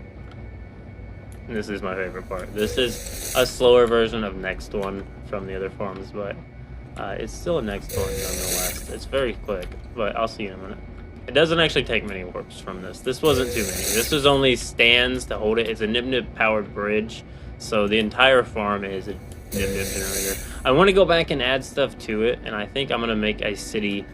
And this is my favorite part. This is a slower version of next one from the other farms, but it's still a next one nonetheless. It's very quick, but I'll see you in a minute. It doesn't actually take many warps from this. This wasn't too many. This was only stands to hold it. It's a Nip Nip powered bridge, so the entire farm is a Nip Nip generator. I want to go back and add stuff to it, and I think I'm going to make a city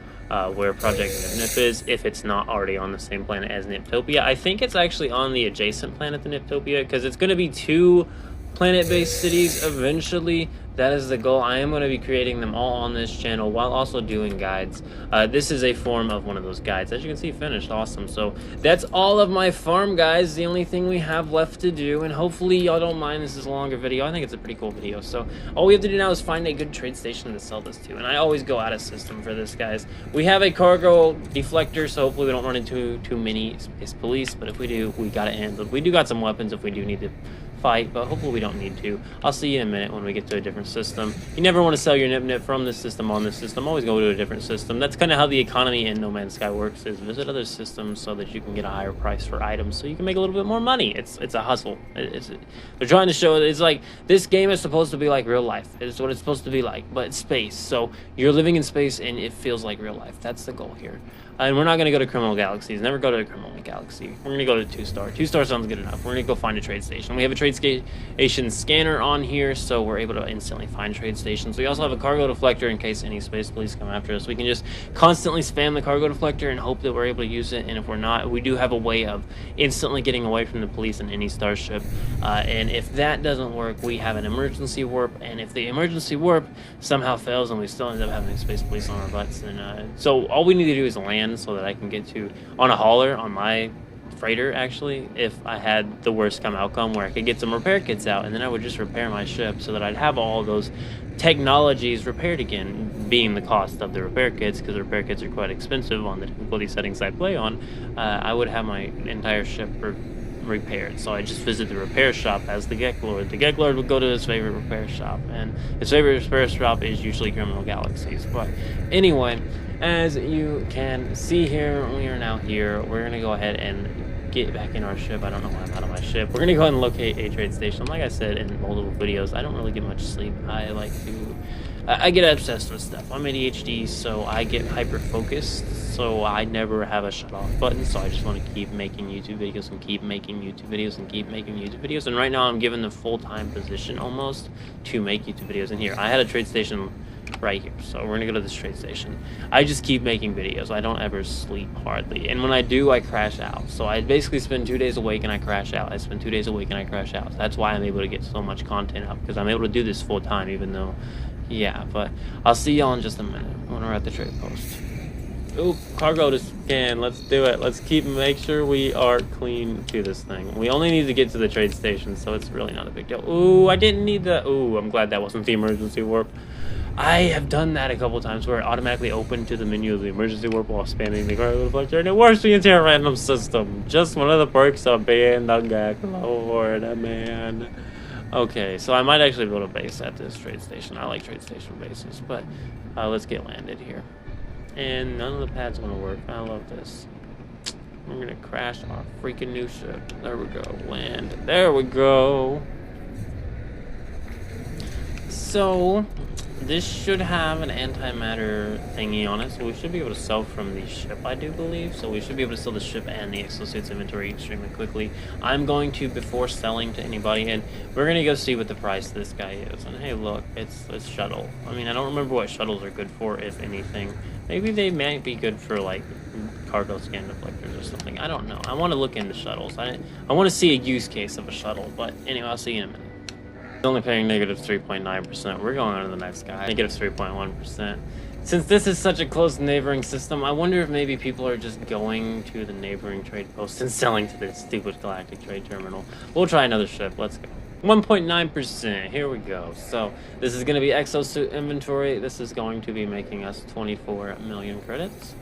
where Project Nip Nip is, if it's not already on the same planet as Niptopia. I think it's actually on the adjacent planet to Niptopia, because it's going to be 2 planet-based cities eventually. That is the goal. I am going to be creating them all on this channel while also doing guides. This is a form of one of those guides. As you can see, finished. Awesome. So that's all of my farm, guys. The only thing we have left to do, and hopefully y'all don't mind this is a longer video. I think it's a pretty cool video. So all we have to do now is find a good trade station to sell this to. And I always go out of system for this, guys. We have a cargo deflector, so hopefully we don't run into too many space police. But if we do, we got it handled. We do got some weapons if we do need to fight, but hopefully we don't need to. I'll see you in a minute when we get to a different system. You never want to sell your Nip Nip from this system on this system. Always go to a different system. That's kind of how the economy in No Man's Sky works, is visit other systems so that you can get a higher price for items, so you can make a little bit more money. It's a hustle. They're trying to show it's like this game is supposed to be like real life. It's what it's supposed to be like, but it's space. So you're living in space and it feels like real life. That's the goal here. And we're not going to go to Criminal Galaxies. Never go to a Criminal Galaxy. We're going to go to 2-star. 2-star sounds good enough. We're going to go find a trade station. We have a trade station scanner on here, so we're able to instantly find trade stations. We also have a cargo deflector in case any space police come after us. We can just constantly spam the cargo deflector and hope that we're able to use it. And if we're not, we do have a way of instantly getting away from the police in any starship. And if that doesn't work, we have an emergency warp. And if the emergency warp somehow fails and we still end up having space police on our butts, then so all we need to do is land, so that I can get to on a hauler on my freighter, actually, if I had the worst outcome where I could get some repair kits out, and then I would just repair my ship so that I'd have all those technologies repaired again, being the cost of the repair kits, because the repair kits are quite expensive on the difficulty settings I play on. I would have my entire ship repaired, so I just visit the repair shop as the GekLord. The GekLord would go to his favorite repair shop, and his favorite repair shop is usually Criminal Galaxies. But anyway, as you can see here, we are now here. We're going to go ahead and get back in our ship. I don't know why I'm out of my ship. We're going to go ahead and locate a trade station. Like I said in multiple videos, I don't really get much sleep. I get obsessed with stuff. I'm ADHD, so I get hyper-focused, so I never have a shut-off button, so I just want to keep making YouTube videos and keep making YouTube videos and keep making YouTube videos. And right now I'm given the full-time position almost to make YouTube videos. And here, I had a trade station right here, so we're gonna go to this trade station. I just keep making videos. I don't ever sleep hardly, and when I do, I crash out. So I basically spend 2 days awake and I crash out. I spend 2 days awake and I crash out. That's why I'm able to get so much content out, because I'm able to do this full time, even though, yeah. But I'll see y'all in just a minute when we're at the trade post. Ooh, cargo to scan. Let's do it. Let's make sure we are clean to this thing. We only need to get to the trade station, so it's really not a big deal. Ooh, I didn't need the. Ooh, I'm glad that wasn't the emergency warp. I have done that a couple times where it automatically opened to the menu of the emergency warp while spamming the cargo deflector, and it works the entire random system. Just one of the perks of being the GekLord, man. Okay, so I might actually build a base at this trade station. I like trade station bases, but let's get landed here. And none of the pads want to work. I love this. We're gonna crash our freaking new ship. There we go. Land. There we go. So this should have an antimatter thingy on it, so we should be able to sell from the ship, I do believe. So we should be able to sell the ship and the exosuits inventory extremely quickly. I'm going to, before selling to anybody, and we're gonna go see what the price of this guy is. And hey, look, it's shuttle. I mean, I don't remember what shuttles are good for, if anything. Maybe they might be good for like cargo scan deflectors or something. I don't know. I want to look into shuttles. I want to see a use case of a shuttle. But anyway, I'll see you in a minute. Only paying negative 3.9%. We're going on to the next guy. Negative 3.1%. Since this is such a close neighboring system, I wonder if maybe people are just going to the neighboring trade post and selling to this stupid galactic trade terminal. We'll try another ship. Let's go. 1.9%. Here we go. So this is going to be exosuit inventory. This is going to be making us 24 million credits.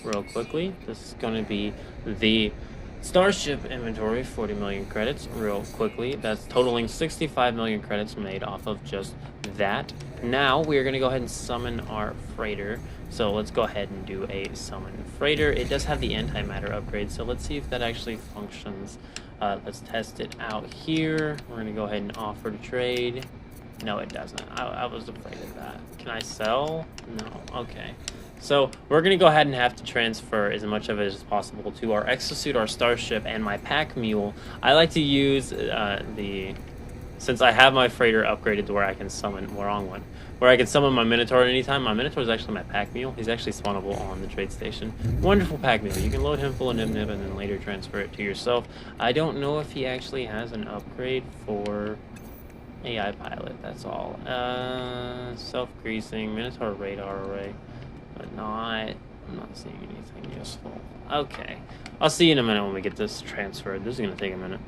Real quickly, this is going to be the Starship inventory, 40 million credits, real quickly. That's totaling 65 million credits made off of just that. Now, we are going to go ahead and summon our freighter. So let's go ahead and do a summon freighter. It does have the antimatter upgrade, so let's see if that actually functions. Let's test it out here. We're going to go ahead and offer to trade. No, it doesn't. I was afraid of that. Can I sell? No. Okay. So we're going to go ahead and have to transfer as much of it as possible to our exosuit, our starship, and my pack mule. I like to use since I have my freighter upgraded to where I can summon, where I can summon my Minotaur at any time. My Minotaur is actually my pack mule. He's actually spawnable on the trade station. Wonderful pack mule. You can load him full of nib and then later transfer it to yourself. I don't know if he actually has an upgrade for AI pilot, that's all. Self-greasing, Minotaur radar array. But I'm not seeing anything useful. Okay. I'll see you in a minute when we get this transferred. This is going to take a minute.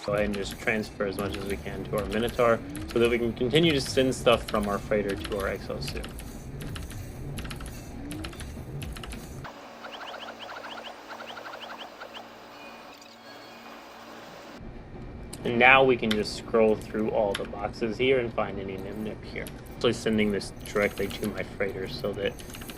Go ahead and just transfer as much as we can to our Minotaur so that we can continue to send stuff from our freighter to our exosuit. And now we can just scroll through all the boxes here and find any nip here. So sending this directly to my freighter so that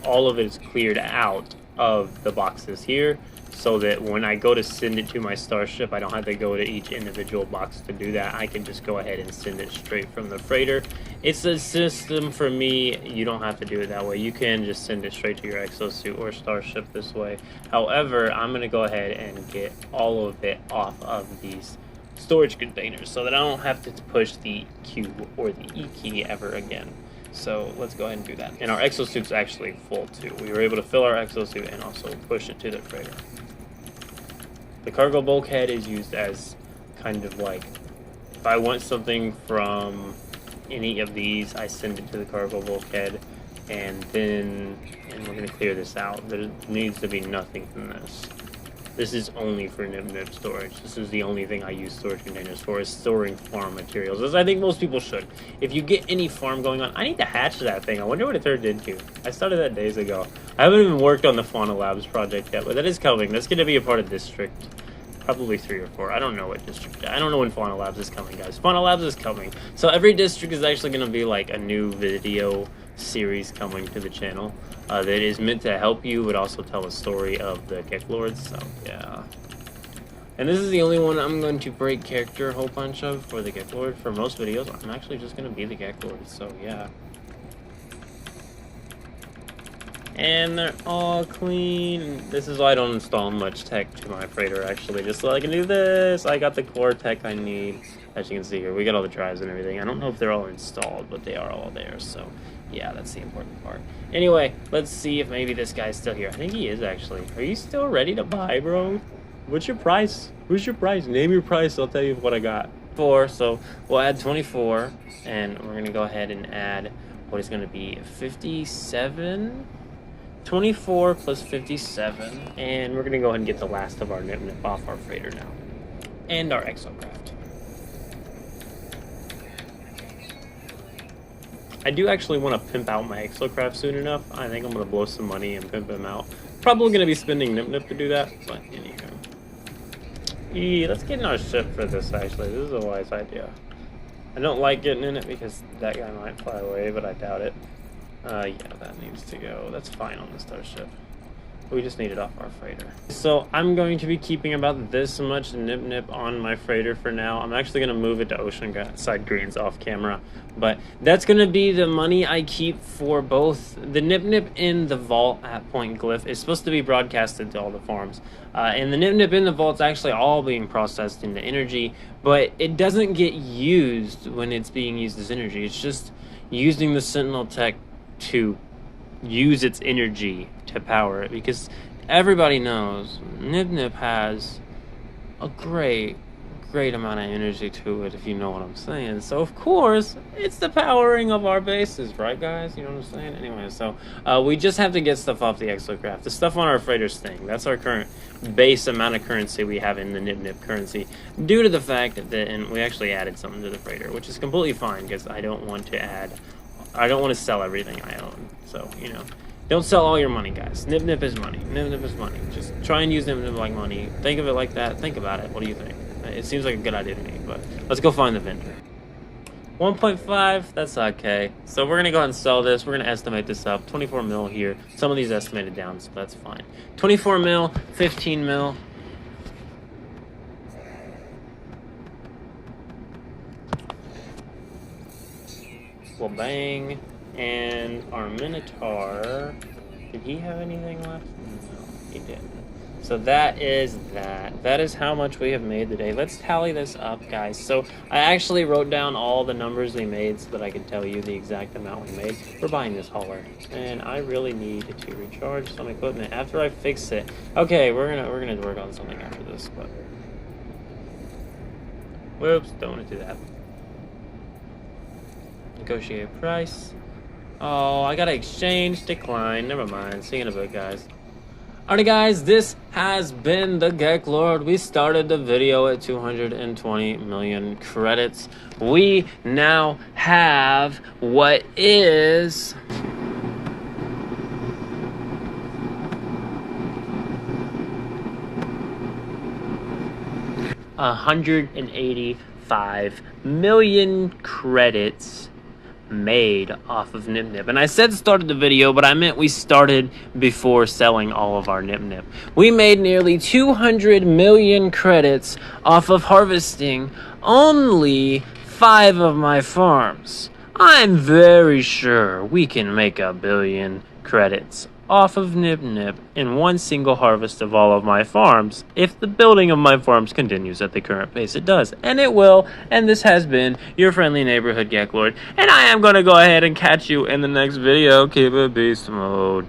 all of it is cleared out of the boxes here, so that when I go to send it to my starship, I don't have to go to each individual box to do that. I can just go ahead and send it straight from the freighter. It's a system for me. You don't have to do it that way. You can just send it straight to your exosuit or starship this way. However, I'm going to go ahead and get all of it off of these storage containers so that I don't have to push the Q or the E key ever again. So let's go ahead and do that. And our exosuit's actually full too. We were able to fill our exosuit and also push it to the freighter. The cargo bulkhead is used as kind of like, if I want something from any of these, I send it to the cargo bulkhead, and we're going to clear this out. There needs to be nothing from this. This is only for nib storage. This is the only thing I use storage containers for, is storing farm materials, as I think most people should. If you get any farm going on, I need to hatch that thing. I wonder what it turned into. I started that days ago. I haven't even worked on the Fauna Labs project yet, but that is coming. That's going to be a part of District, probably 3 or 4. I don't know what district. I don't know when Fauna Labs is coming, guys. Fauna Labs is coming. So every district is actually going to be like a new video series coming to the channel that is meant to help you, but also tell a story of the GekLords. So yeah. And this is the only one I'm going to break character a whole bunch of for the GekLord. For most videos, I'm actually just going to be the GekLord. So yeah. And they're all clean. This is why I don't install much tech to my freighter, actually, just so I can do this. I got the core tech I need. As you can see here, we got all the drives and everything. I don't know if they're all installed, but they are all there. So yeah, that's the important part. Anyway, let's see if maybe this guy's still here. I think he is, actually. Are you still ready to buy, bro? What's your price? What's your price? Name your price. I'll tell you what I got. 4. So we'll add 24, and we're gonna go ahead and add what is going to be 57. 24 plus 57, and we're gonna go ahead and get the last of our Nip Nip off our freighter now, and our exocraft. I do actually want to pimp out my exocraft soon enough. I think I'm gonna blow some money and pimp him out. Probably gonna be spending Nip Nip to do that, but anywho. Let's get in our ship for this, actually. This is a wise idea. I don't like getting in it because that guy might fly away, but I doubt it. Yeah, that needs to go. That's fine on the starship. We just need it off our freighter. So I'm going to be keeping about this much Nip Nip on my freighter for now. I'm actually going to move it to Oceanside Greens off camera. But that's going to be the money I keep for both the Nip Nip in the vault at Point Glyph. It's supposed to be broadcasted to all the farms. And the Nip Nip in the vault's actually all being processed into energy. But it doesn't get used when it's being used as energy. It's just using the Sentinel tech to use its energy to power it, because everybody knows Nip Nip has a great amount of energy to it, if you know what I'm saying. So of course it's the powering of our bases, right guys? You know what I'm saying? Anyway, so we just have to get stuff off the exocraft. The stuff on our freighter's thing, that's our current base amount of currency we have in the Nip Nip currency, due to the fact that and we actually added something to the freighter, which is completely fine because I don't want to sell everything I own. So, you know, don't sell all your money, guys. Nip Nip is money. Nip Nip is money. Just try and use Nip Nip like money. Think of it like that. Think about it. What do you think? It seems like a good idea to me, but let's go find the vendor. 1.5, that's okay. So we're going to go ahead and sell this. We're going to estimate this up. 24 mil here. Some of these estimated down, so that's fine. 24 mil, 15 mil. Well, bang. And our Minotaur, did he have anything left? No, he didn't. So that is that. That is how much we have made today. Let's tally this up, guys. So I actually wrote down all the numbers we made so that I could tell you the exact amount we made. We're buying this hauler, and I really need to recharge some equipment after I fix it. Okay, we're gonna work on something after this, but whoops, don't want to do that. Negotiate price. Oh, I gotta exchange, decline, never mind. See you in a bit, guys. Alright guys, this has been the GekLord. We started the video at 220 million credits. We now have what is $185 million credits made off of Nip Nip. And I said started the video, but I meant we started before selling all of our Nip Nip. We made nearly 200 million credits off of harvesting only 5 of my farms. I'm very sure we can make 1 billion credits off of Nip Nip in one single harvest of all of my farms if the building of my farms continues at the current pace it does. And it will. And this has been your friendly neighborhood GekLord. And I am going to go ahead and catch you in the next video. Keep it beast mode.